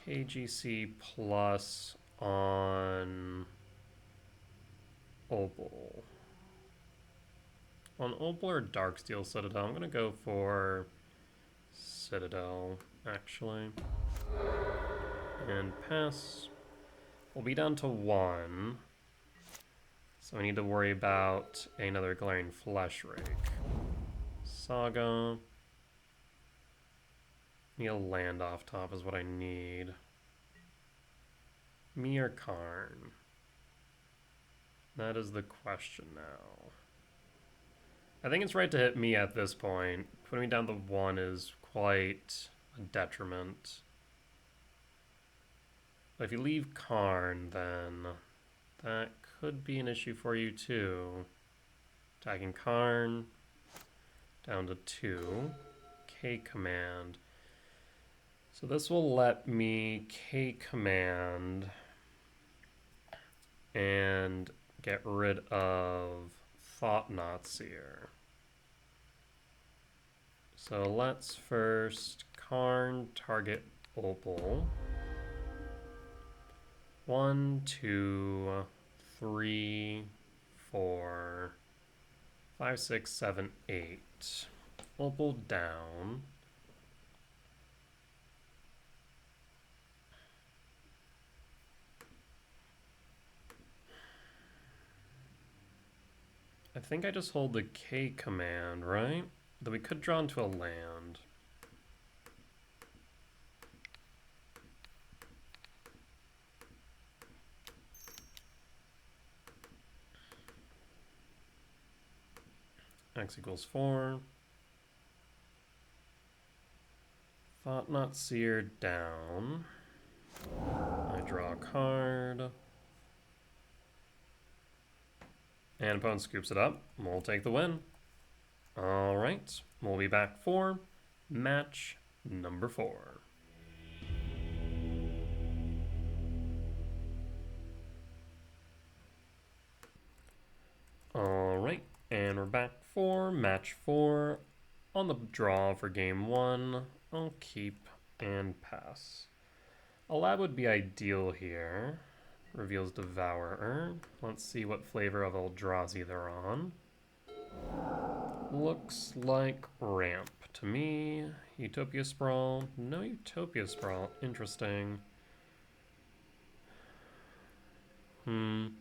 KGC plus on Opal. On Opal or Darksteel Citadel? I'm going to go for Citadel, actually. And pass. We'll be down to 1. So I need to worry about another Glaring Fleshrake. Saga. Need a land off top is what I need. Me or Karn? That is the question now. I think it's right to hit me at this point. Putting me down to 1 is quite a detriment. But if you leave Karn, then that could be an issue for you too. Attacking Karn, down to 2. K command. So this will let me K command and get rid of Thought Knot here. So let's first Karn target Opal. 1, 2, 3, 4, 5, 6, 7, 8. Opal down. I think I just hold the K command, right? Then we could draw into a land. X equals 4. Thought Not Seer down. I draw a card. And opponent scoops it up. We'll take the win. Alright, we'll be back for match number 4. Alright, and we're back for match 4. On the draw for game 1, I'll keep and pass. A lab would be ideal here. Reveals Devourer. Let's see what flavor of Eldrazi they're on. Looks like Ramp to me. Utopia Sprawl. No Utopia Sprawl. Interesting. Verdant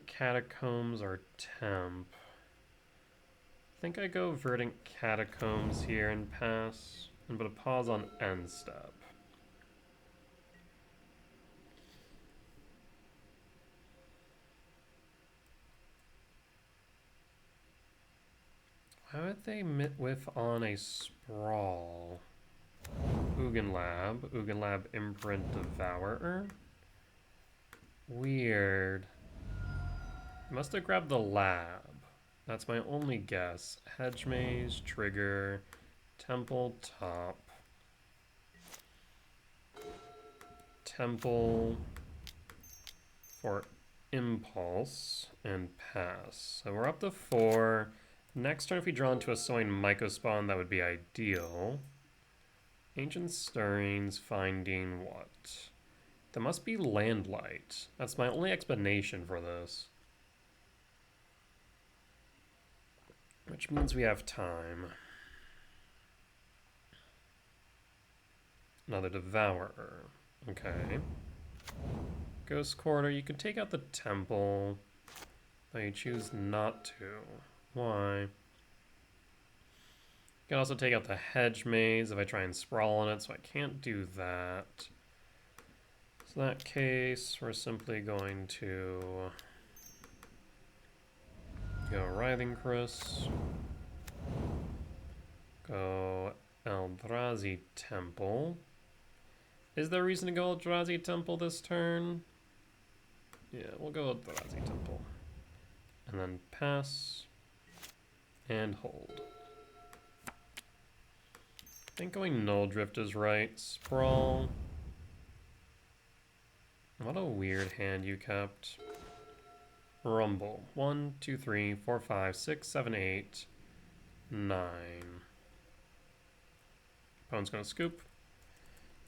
Catacombs or Temp. I think I go Verdant Catacombs here and pass, and put a pause on end step. Why would they whiff on a Sprawl? Ugin Lab Imprint Devourer. Weird. Must have grabbed the lab. That's my only guess. Hedge Maze, trigger, Temple, top. Temple for Impulse and pass. So we're up to 4. Next turn, if we draw into a Sowing Mycospawn, that would be ideal. Ancient Stirrings, finding what? There must be Landlight. That's my only explanation for this. Which means we have time. Another Devourer. Okay. Ghost Quarter, you can take out the Temple, but you choose not to. Why? You can also take out the Hedge Maze if I try and sprawl on it, so I can't do that. So in that case, we're simply going to go Writhing Chris, go Eldrazi Temple. Is there a reason to go Eldrazi Temple this turn? Yeah, we'll go Eldrazi Temple. And then pass and hold. I think going Null Drift is right. Sprawl. What a weird hand you kept. Rumble. 1, 2, 3, 4, 5, 6, 7, 8, 9. Opponent's gonna scoop.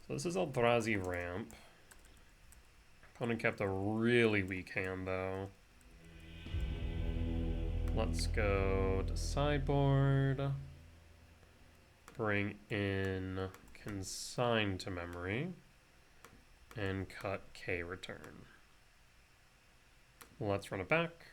So this is Eldrazi Ramp. Opponent kept a really weak hand though. Let's go to sideboard. Bring in Consign to Memory. And cut K return. Let's run it back.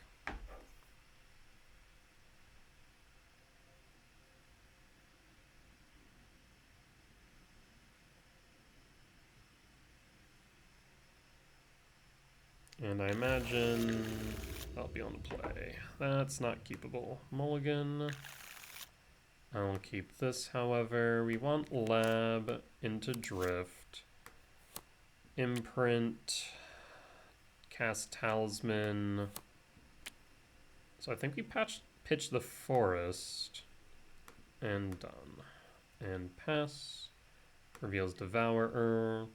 And I imagine I'll be on the play. That's not keepable. Mulligan. I'll keep this, however. We want Lab into Drift. Imprint. Cast Talisman. So I think we pitch the Forest. And done. And pass. Reveals Devourer.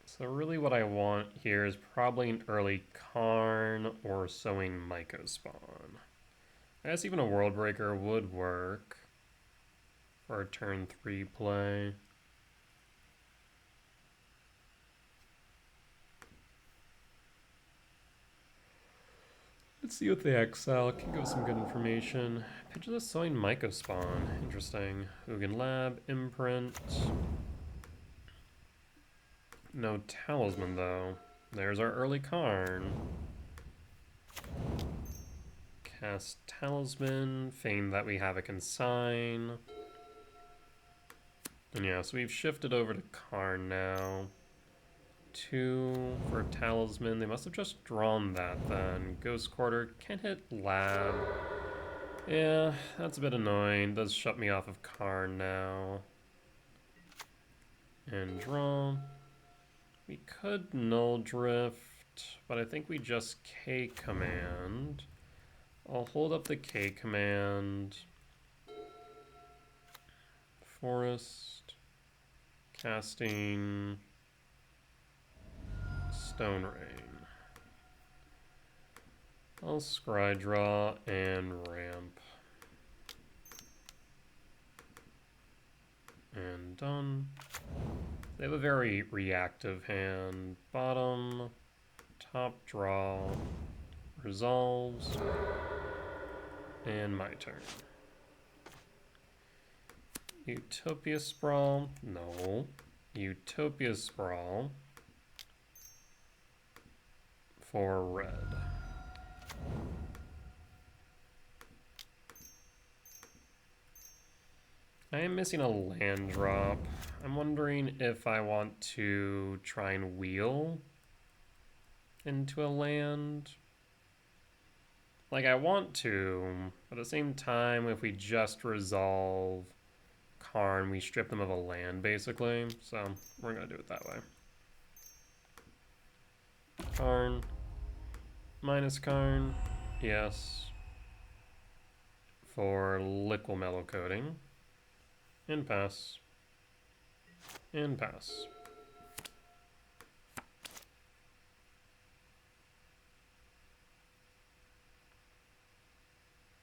So really what I want here is probably an early Karn or Sowing Mycospawn. I guess even a World Breaker would work for a turn 3 play. Let's see what they exile. Can give us some good information. Pitches a Soin Myco spawn. Interesting. Ugin Lab, Imprint. No Talisman though. There's our early Karn. Cast Talisman. Feign that we have a consign. And yeah, so we've shifted over to Karn now. 2 for Talisman. They must have just drawn that then. Ghost Quarter can't hit Lab. Yeah, that's a bit annoying. Does shut me off of Karn now. And draw. We could Null Drift, but I think we just K command. I'll hold up the K command. Forest. Casting. Stone Rain. I'll scry draw and ramp. And done. They have a very reactive hand. Bottom, top draw, resolves, and my turn. Utopia Sprawl, no. Utopia Sprawl for red. I am missing a land drop. I'm wondering if I want to try and wheel into a land. Like, I want to, but at the same time, if we just resolve Karn, we strip them of a land, basically. So, we're going to do it that way. Karn. Minus Karn. Yes. For Liquid Mellow Coating. And pass. And pass.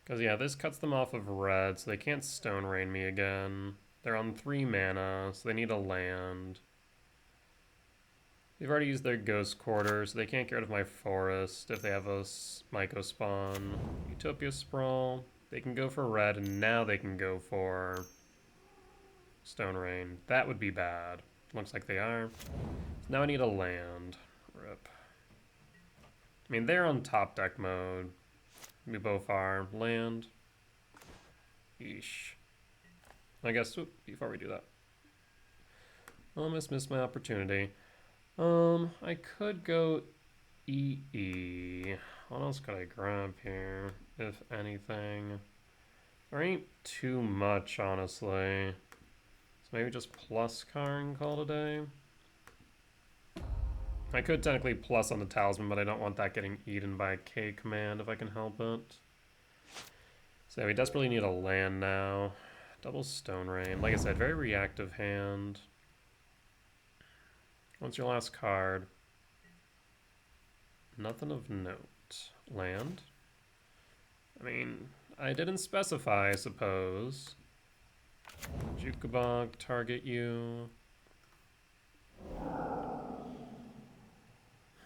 Because, yeah, this cuts them off of red, so they can't Stone Rain me again. They're on 3 mana, so they need a land. They've already used their Ghost Quarter, so they can't get rid of my Forest if they have a Myco spawn. Utopia Sprawl. They can go for red, and now they can go for Stone Rain. That would be bad. Looks like they are. So now I need a land. Rip. I mean, they're on top deck mode. We both are. Land. Yeesh. I guess, before we do that. Almost missed my opportunity. I could go EE. What else could I grab here, if anything? There ain't too much, honestly. So maybe just plus Karn, call it a day. I could technically plus on the Talisman, but I don't want that getting eaten by a K command if I can help it. So yeah, we desperately need a land now. Double Stone Rain. Like I said, very reactive hand. What's your last card? Nothing of note. Land? I mean, I didn't specify, I suppose. Jukabog, target you.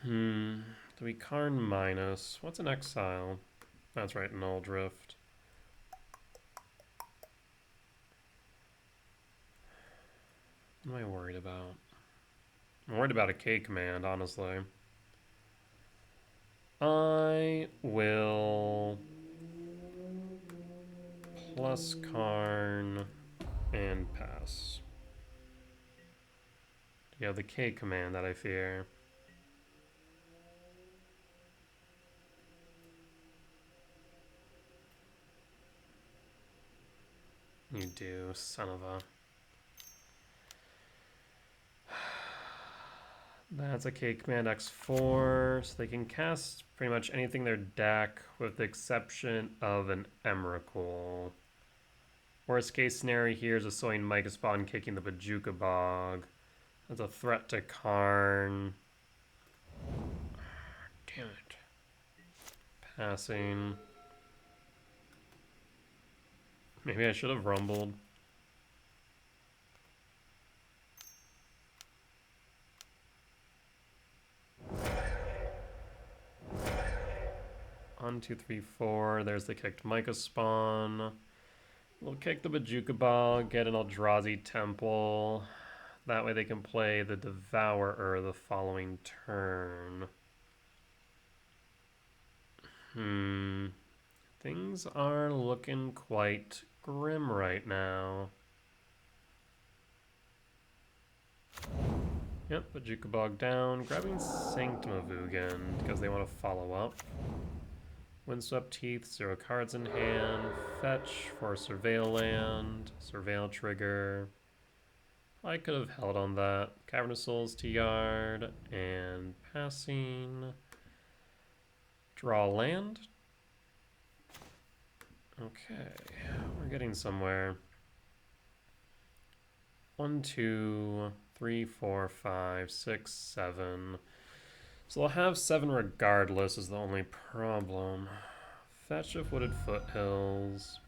Do we Karn minus? What's an exile? That's right, Null Drift. What am I worried about? I'm worried about a K command, honestly. I will plus Karn and pass. Yeah, the K command that I fear. You do, son of a... That's a K command X4, so they can cast pretty much anything in their deck with the exception of an Emrakul. Worst case scenario here is a Soin Myco spawn kicking the Bajuka Bog. That's a threat to Karn. Damn it. Passing. Maybe I should have rumbled. 1, 2, 3, 4. There's the kicked Micah spawn. We'll kick the Bajuka Bog, get an Eldrazi Temple. That way they can play the Devourer the following turn. Things are looking quite grim right now. Yep, Bajuka Bog down. Grabbing Sanctum of Ugin because they want to follow up. Windswept Teeth, 0 cards in hand. Fetch for Surveil land. Surveil trigger. I could have held on that. Cavernous Souls to yard. And passing. Draw land. Okay, we're getting somewhere. 1, 2, 3, 4, 5, 6, 7. So they'll have 7 regardless is the only problem. Fetch of Wooded Foothills.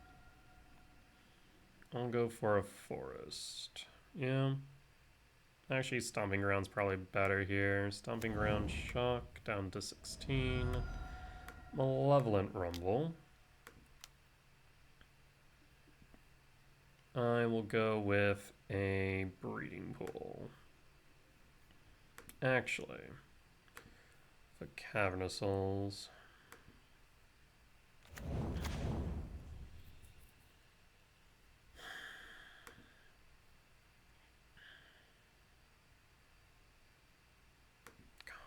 I'll go for a forest. Yeah. Actually, Stomping Ground's probably better here. Stomping Ground Shock down to 16. Malevolent Rumble. I will go with a Breeding Pool. Actually, for Cavernous Souls.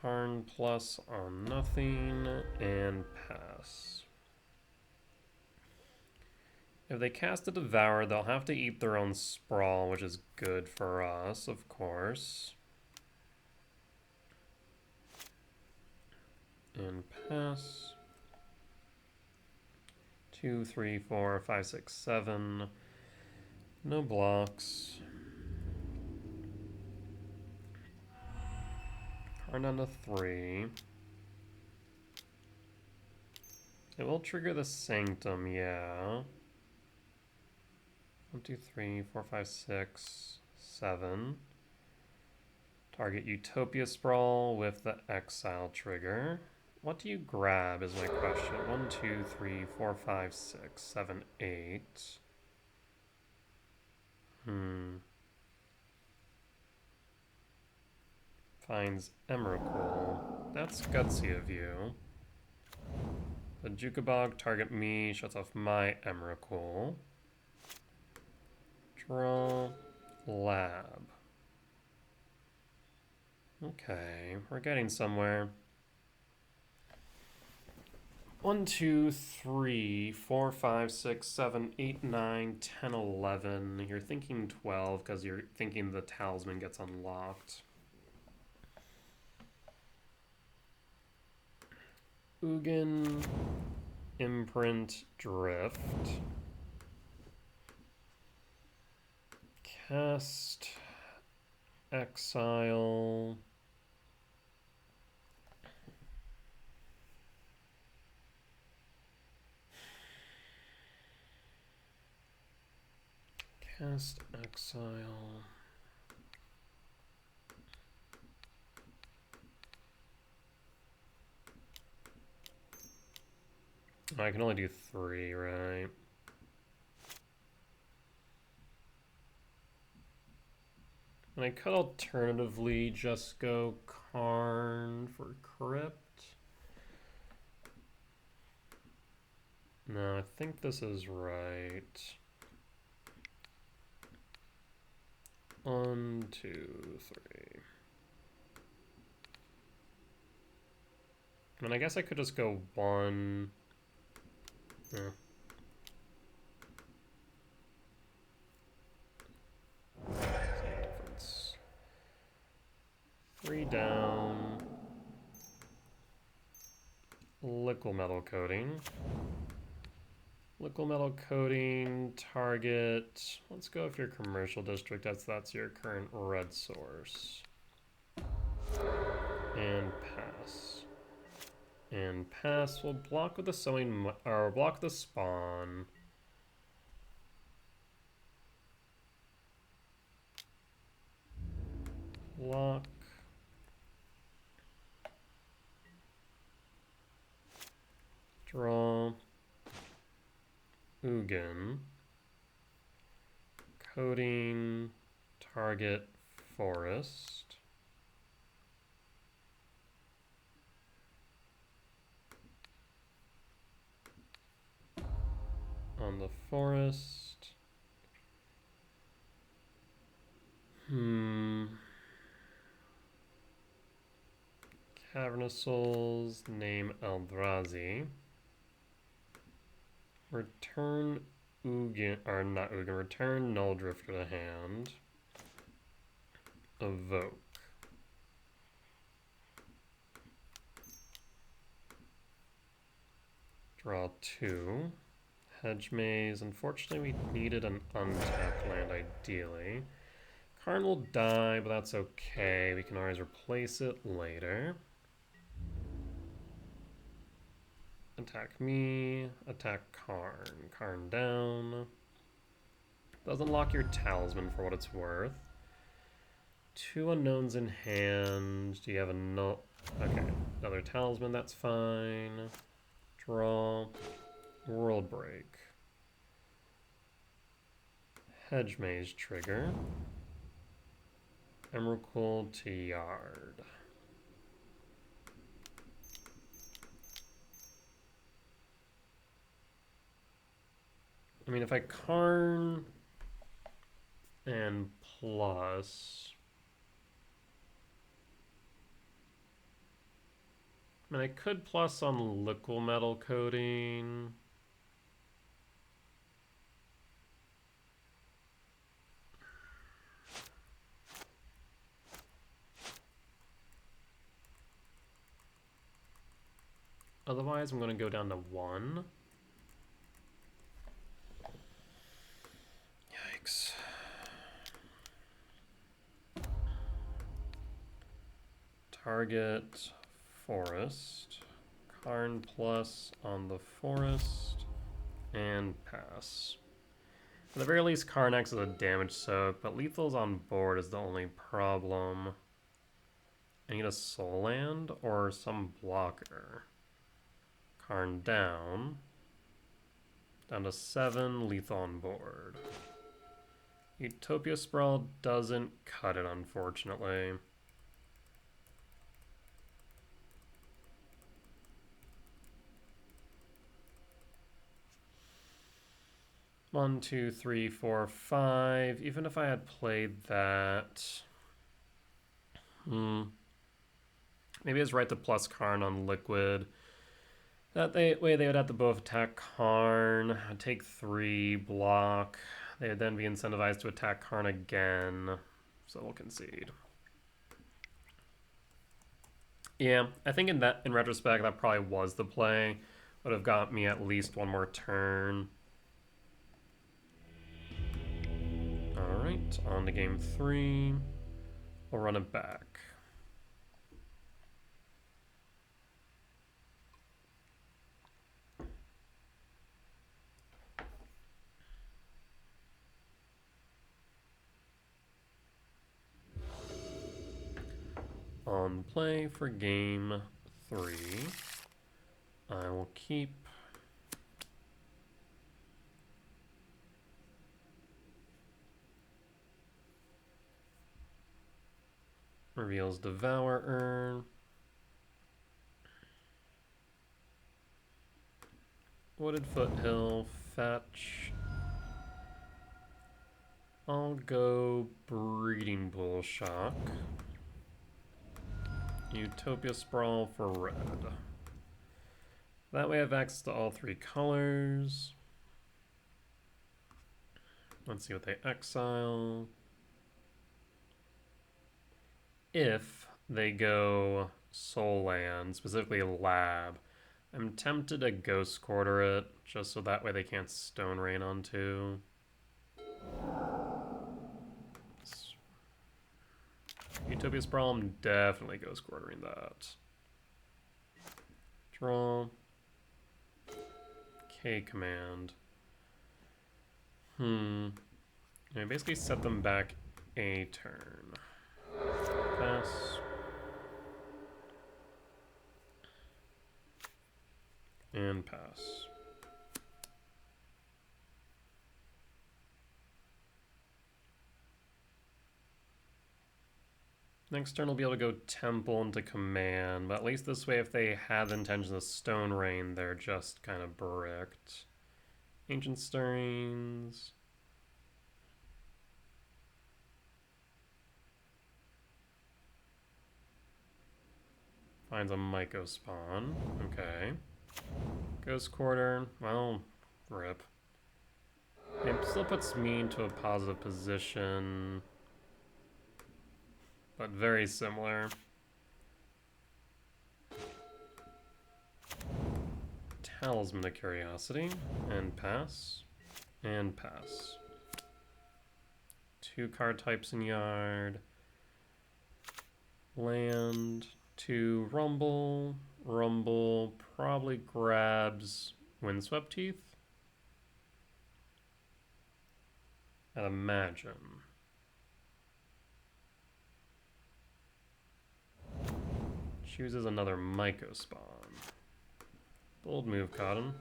Karn plus on nothing and pass. If they cast a Devour, they'll have to eat their own Sprawl, which is good for us, of course. And pass. 2, 3, 4, 5, 6, 7. No blocks. Karn down to 3. It will trigger the Sanctum, yeah. 1, 2, 3, 4, 5, 6, 7. Target Utopia Sprawl with the Exile trigger. What do you grab is my question. 1, 2, 3, 4, 5, 6, 7, 8. Finds Emrakul. That's gutsy of you. The Jukabog target me, shuts off my Emrakul. Draw. Lab. Okay, we're getting somewhere. 1, 2, 3, 4, 5, 6, 7, 8, 9, 10, 11. You're thinking 12 because you're thinking the talisman gets unlocked. Ugin, Imprint, Drift. Cast, Exile. Cast, Exile. I can only do 3, right? And I could alternatively just go Karn for Crypt. No, I think this is right. 1, 2, 3. I mean, I guess I could just go 1. Yeah. Difference. 3 down. Liquid metal coating. Liquid metal coating, target. Let's go with your commercial district. That's your current red source. And pass. And pass. We'll block with the sowing, or block the spawn. Block. Draw. Ugin. Coding. Target forest. On the forest. Cavernous Souls, name Eldrazi. Return Ugin, or not Ugin, return Null Drifter to hand. Evoke. Draw 2. Hedge Maze. Unfortunately, we needed an untapped land ideally. Karn will die, but that's okay. We can always replace it later. Attack me. Attack Karn. Karn down. Doesn't lock your talisman for what it's worth. 2 unknowns in hand. Do you have a no? Okay, another talisman, that's fine. Draw. World Break. Hedge Maze trigger. Emrakul to Yard. I mean, if I Karn and plus, I mean, I could plus on liquid metal coating. Otherwise, I'm going to go down to 1. Yikes. Target forest. Karn plus on the forest. And pass. At the very least, Karn acts as a damage soak, but lethal's on board is the only problem. I need a soul land or some blocker. Karn down. Down to 7, lethal on board. Utopia Sprawl doesn't cut it, unfortunately. One, 2, 3, 4, 5. Even if I had played that, maybe it's right to plus Karn on liquid. That way they would have to both attack Karn, take 3, block. They would then be incentivized to attack Karn again, so we'll concede. Yeah, I think in retrospect that probably was the play. Would have got me at least one more turn. Alright, on to game 3. We'll run it back. On play for game 3, I will keep reveals Devourer, Wooded Foothill, fetch. I'll go Breeding Pool Shock. Utopia Sprawl for red. That way I have access to all 3 colors. Let's see what they exile. If they go Soul Land, specifically Lab, I'm tempted to Ghost Quarter it, just so that way they can't Stone Rain onto. Utopia Sprawl, I'm definitely Ghost Quartering that. Draw. K command. I basically set them back a turn. Pass. And pass. Next turn we'll be able to go Temple into Command, but at least this way if they had the intention of Stone Rain, they're just kind of bricked. Ancient Stirrings. Finds a Myco spawn. Okay. Ghost Quarter. Well, rip. It still puts me into a positive position, but very similar. Talisman of Curiosity, and pass, and pass. 2 card types in yard. Land, 2 Rumble. Rumble probably grabs Windswept Teeth. I'd imagine. Chooses another Myco spawn. Bold move, Cotton.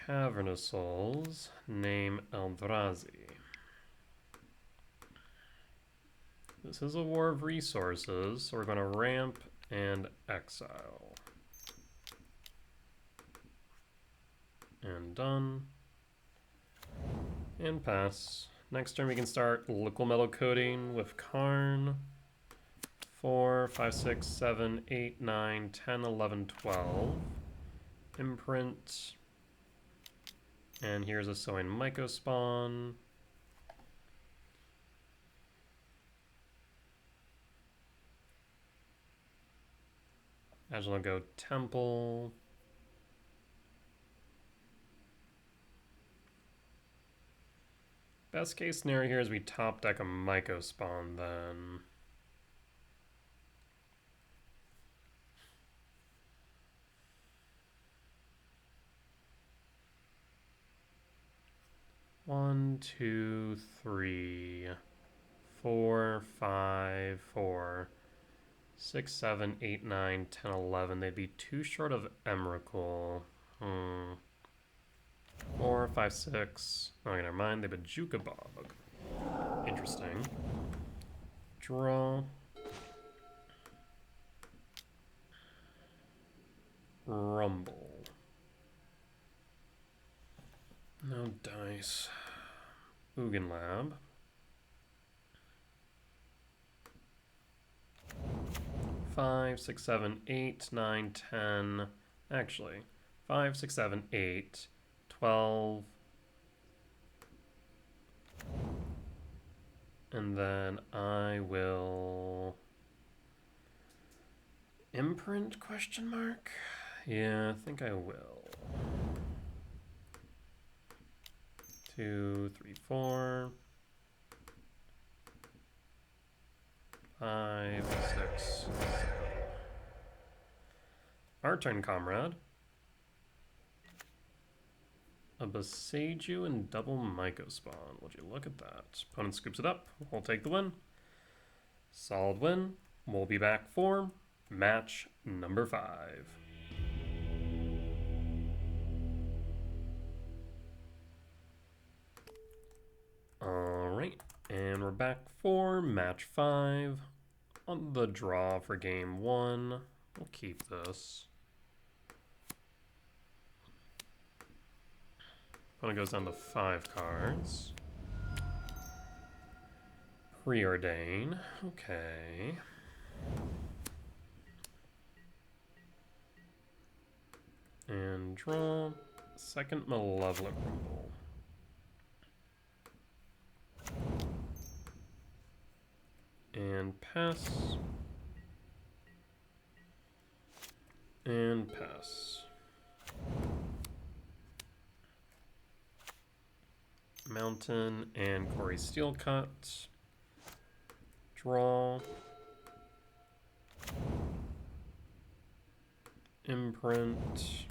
Cavernous Souls. Name Eldrazi. This is a war of resources, so we're going to ramp and exile. And done. And pass. Next turn we can start Liquid Metal Coating with Karn. 4, 5, 6, 7, 8, 9, 10, 11, 12. Imprint. And here's a Sowing Myco spawn. Imagine I'll go Temple. Best case scenario here is we top deck a Myco spawn then. One, two, three, 4, 5, 4, 6, 7, 8, 9, 10, 11. They'd be too short of Emrakul. 4, 5, 6. Oh, never mind. They have a Jukabog. Interesting. Draw. Rumble. No dice. Ugin Lab. 5, 6, 7, 8, 9, 10. Actually, 5, 6, 7, 8, 12. And then I will imprint question mark? Yeah, I think I will. 2, 3, 4. 5, 6, 7. Our turn, comrade. A Boseiju and double Myco spawn. Would you look at that? Opponent scoops it up. We'll take the win. Solid win. We'll be back for match number 5. Alright, and we're back for match 5. On the draw for game 1. We'll keep this. Opponent goes down to 5 cards. Preordain. Okay. And draw. Second Malevolent Rumble. And pass. And pass. Mountain and Quarry Steel Cut. Draw. Imprint.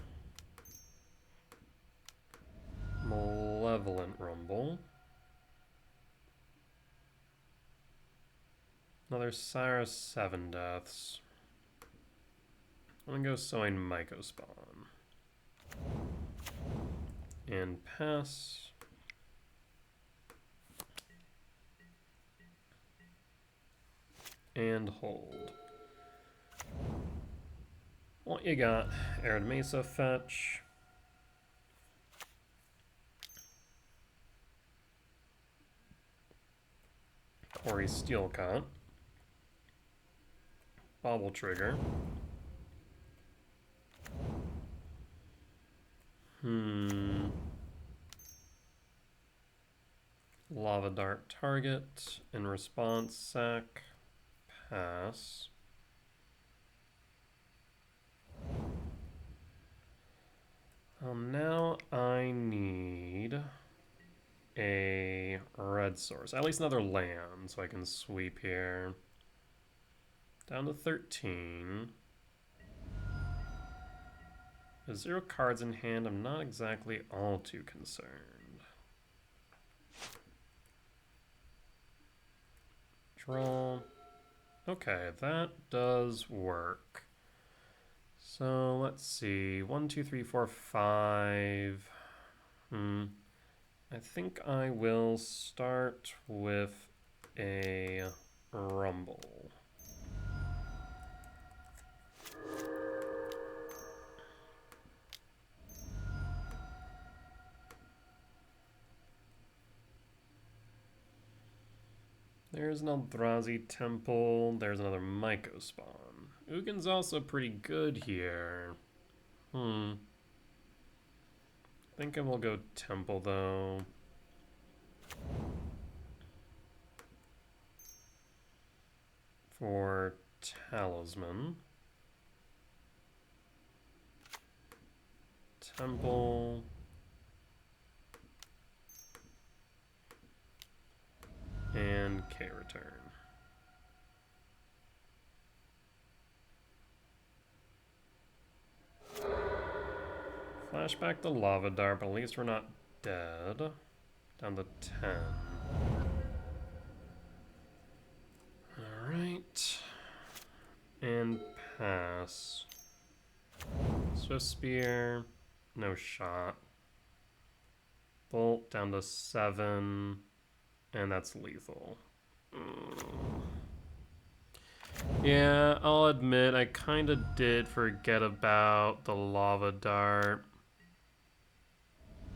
Malevolent Rumble. Another Cyrus 7 Deaths. I'm gonna go Sowing Mycospawn. And pass. And hold. What you got? Arid Mesa fetch. Quarry Steel Cut. Bobble Trigger. Lava Dart target. In response, sack. Pass. Now I need a red source. At least another land, so I can sweep here. Down to 13. With 0 cards in hand, I'm not exactly all too concerned. Draw. Okay, that does work. So let's see. 1, 2, 3, 4, 5. I think I will start with a rumble. There's an Eldrazi Temple. There's another Mycospawn. Ugin's also pretty good here. I think I will go Temple, though. For Talisman. Temple. And K-Return. Flashback the Lava Dart, but at least we're not dead. Down to 10. Alright. And pass. Swift Spear. No shot. Bolt down to 7. And that's lethal. Yeah, I'll admit I kind of did forget about the Lava Dart.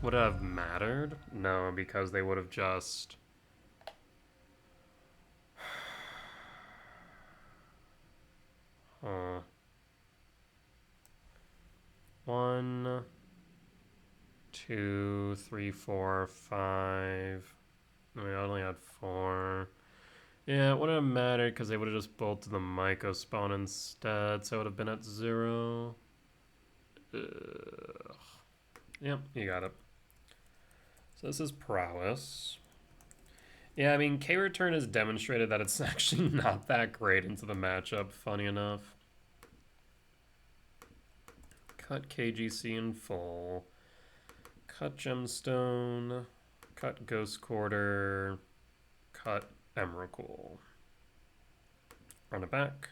Would it have mattered? No, because they would have just... Huh. 1, 2, 3, 4, 5... I only had 4. Yeah, it wouldn't have mattered because they would have just bolted the Mycospawn instead, so it would have been at 0. Ugh. Yep, you got it. So this is Prowess. Yeah, I mean, K-Return has demonstrated that it's actually not that great into the matchup, funny enough. Cut KGC in full. Cut Gemstone. Cut Ghost Quarter, cut Emrakul. Run it back.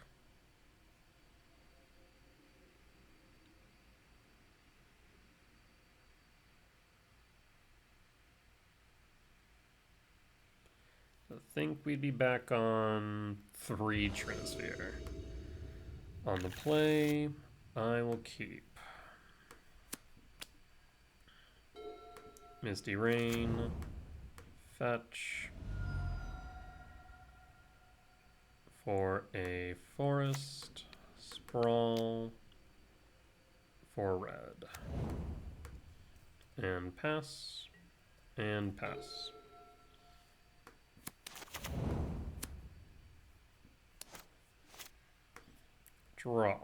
I think we'd be back on 3 Trinisphere. On the play, I will keep Misty Rain, fetch for a forest, sprawl for red, and pass, and pass. Draw,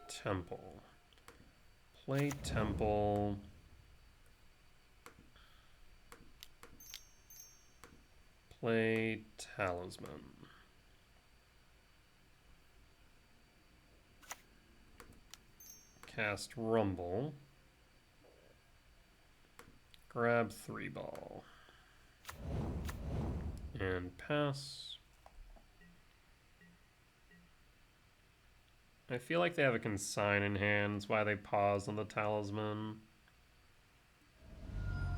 temple, play temple, play Talisman. Cast Rumble. Grab 3-ball. And pass. I feel like they have a consign in hand. That's why they paused on the talisman.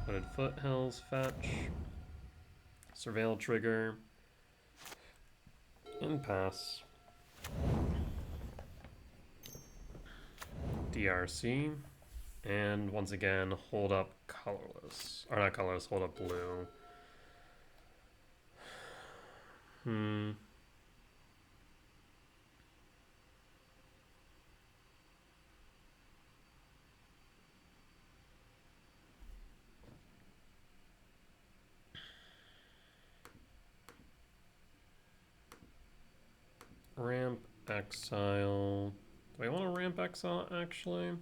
Hooded Foothills fetch. Surveil trigger. And pass. DRC. And once again, hold up colorless. Or not colorless, hold up blue. Ramp exile. Do I want to ramp exile actually?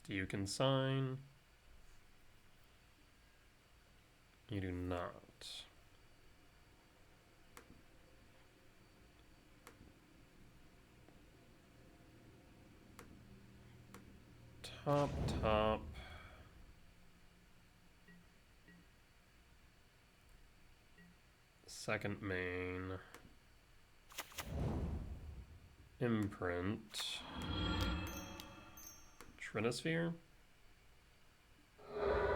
Do you consign? You do not. Top. Second main. Imprint. Trinosphere.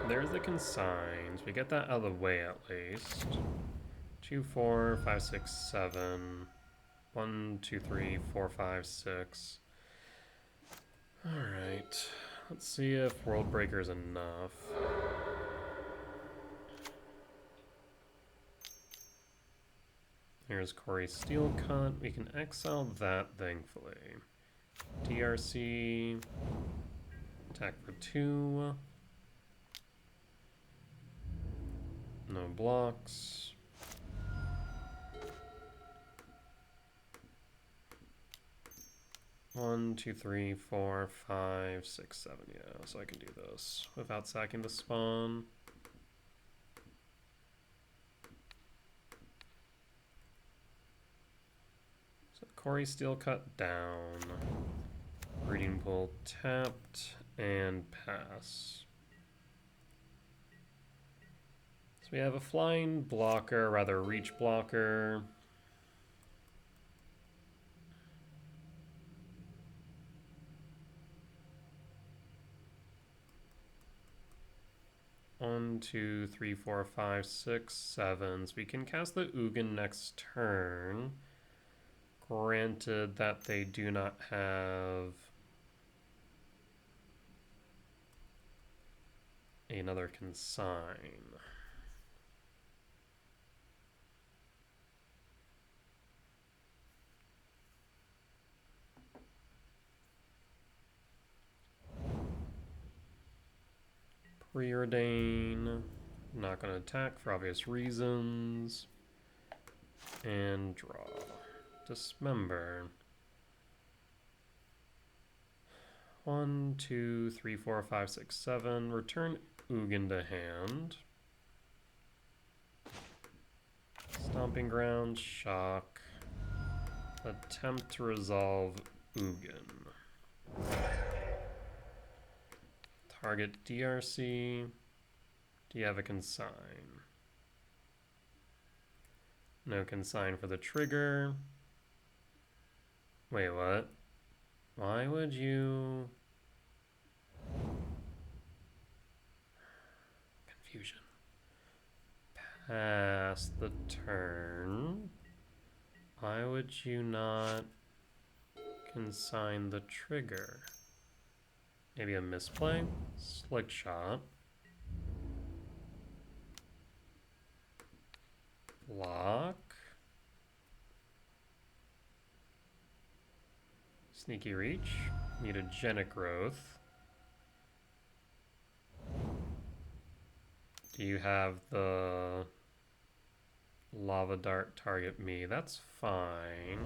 There's the consigns. We get that out of the way at least. 2, 4, 5, 6, 7. 1, 2, 3, 4, 5, 6. Alright. Let's see if World Breaker is enough. Here's Corey Steelcut. We can exile that, thankfully. DRC. Attack for 2. No blocks. One, 2, 3, 4, 5, 6, 7. Yeah, so I can do this without sacking the spawn. So Corey Steelcut down. Breeding Pool tapped and pass. So we have a flying blocker, rather reach blocker. One, 2, 3, 4, 5, 6, 7. So we can cast the Ugin next turn. Granted that they do not have another consign. Preordain. Not going to attack for obvious reasons. And draw. Dismember. 1, 2, 3, 4, 5, 6, 7. Return Ugin to hand. Stomping Ground, shock. Attempt to resolve Ugin. Target DRC. Do you have a consign? No consign for the trigger. Wait, what? Why would you... Confusion. Pass the turn. Why would you not consign the trigger? Maybe a misplay? Slick shot. Block. Sneaky reach. Mutagenic growth. Do you have the lava dart target me? That's fine.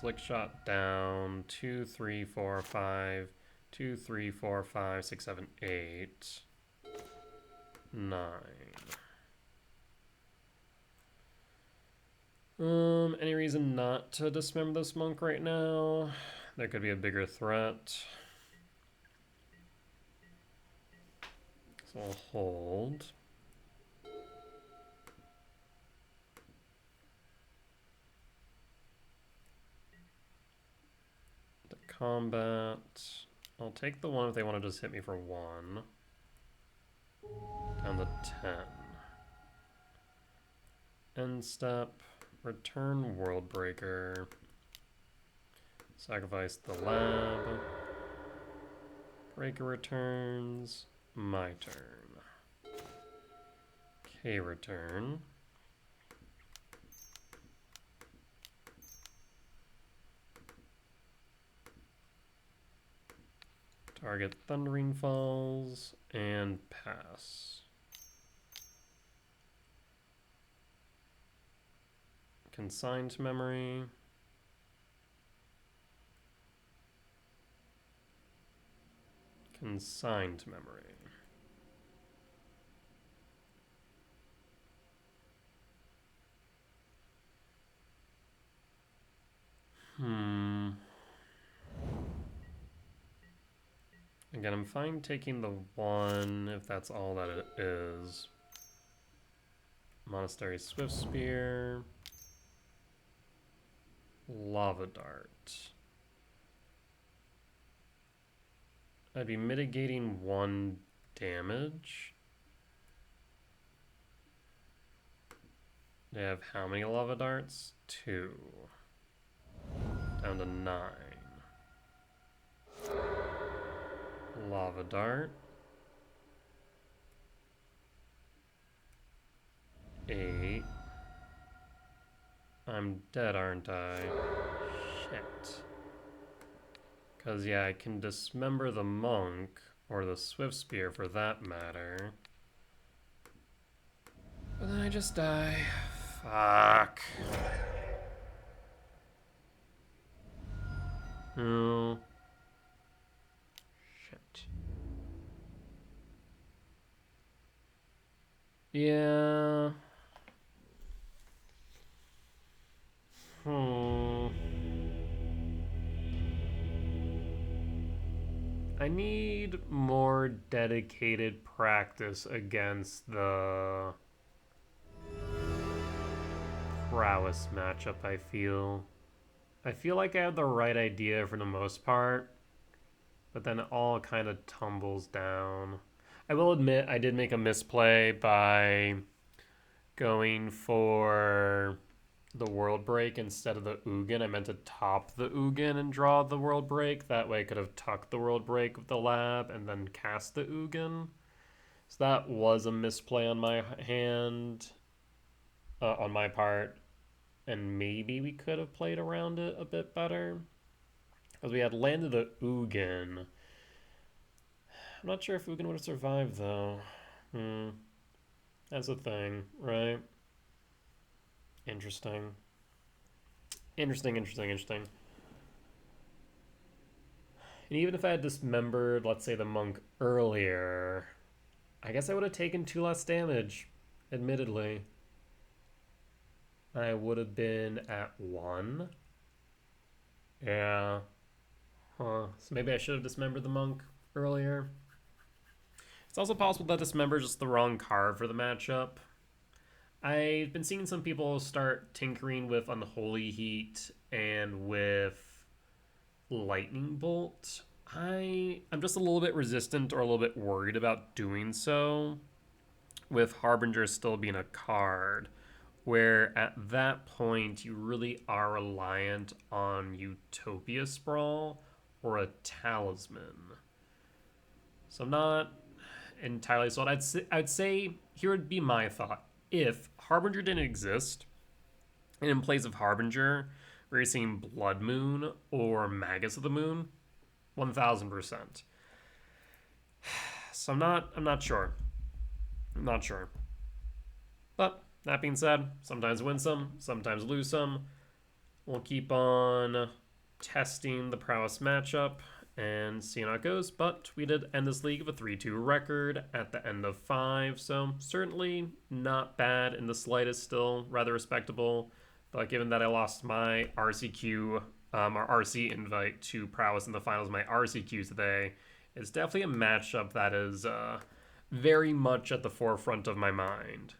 Slick shot down. 2, 3, 4, 5. 2, 3, 4, 5, 6, 7, 8. 9. Any reason not to dismember this monk right now? There could be a bigger threat. So I'll hold. The combat. I'll take the one if they want to just hit me for 1. Down to 10. End step. Return Worldbreaker. Sacrifice the lab. Breaker returns. My turn. K return. Target Thundering Falls and pass. Consigned memory. Consigned memory. Again, I'm fine taking the 1 if that's all that it is. Monastery Swift Spear. Lava Dart. I'd be mitigating 1 damage. They have how many Lava Darts? 2. Down to 9. Lava Dart. 8. I'm dead, aren't I? Shit. Because, yeah, I can dismember the monk, or the Swift Spear for that matter. But then I just die. Fuck. Oh. Shit. Yeah. I need more dedicated practice against the Prowess matchup, I feel. I feel like I have the right idea for the most part, but then it all kind of tumbles down. I will admit I did make a misplay by going for the World Break instead of the Ugin. I meant to top the Ugin and draw the World Break. That way I could have tucked the World Break with the lab and then cast the Ugin. So that was a misplay on my hand, on my part. And maybe we could have played around it a bit better. Because we had landed the Ugin. I'm not sure if Ugin would have survived, though. That's a thing, right? Interesting. Interesting. And even if I had dismembered, let's say, the monk earlier, I guess I would have taken 2 less damage, admittedly. I would have been at 1. Yeah. Huh. So maybe I should have dismembered the monk earlier. It's also possible that dismember is just the wrong card for the matchup. I've been seeing some people start tinkering with Unholy Heat and with Lightning Bolt. I'm just a little bit resistant or a little bit worried about doing so, with Harbinger still being a card, where at that point you really are reliant on Utopia Sprawl or a Talisman. So I'm not entirely sold. I'd say here would be my thought. If Harbinger didn't exist, and in place of Harbinger, we're seeing Blood Moon or Magus of the Moon, 1000%. So I'm not sure. I'm not sure. But that being said, sometimes win some, sometimes lose some. we'll keep on testing the Prowess matchup and seeing how it goes. But we did end this league with a 3-2 record at the end of 5, so certainly not bad in the slightest, still rather respectable. But given that I lost my RCQ, our RC invite to Prowess in the finals, my RCQ today, it's definitely a matchup that is very much at the forefront of my mind.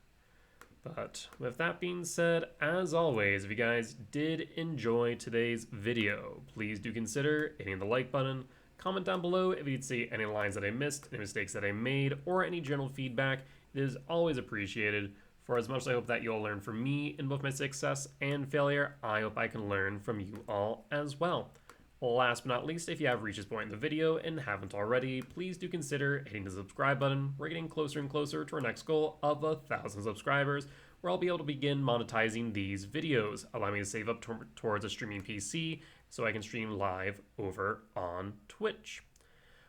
But with that being said, as always, if you guys did enjoy today's video, please do consider hitting the like button, comment down below if you'd see any lines that I missed, any mistakes that I made, or any general feedback. It is always appreciated. For as much as I hope that you'll learn from me in both my success and failure, I hope I can learn from you all as well. Last but not least, if you have reached this point in the video and haven't already, please do consider hitting the subscribe button. We're getting closer and closer to our next goal of 1,000 subscribers, where I'll be able to begin monetizing these videos, allowing me to save up towards a streaming PC so I can stream live over on Twitch.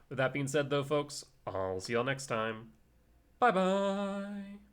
With that being said though, folks, I'll see y'all next time. Bye-bye!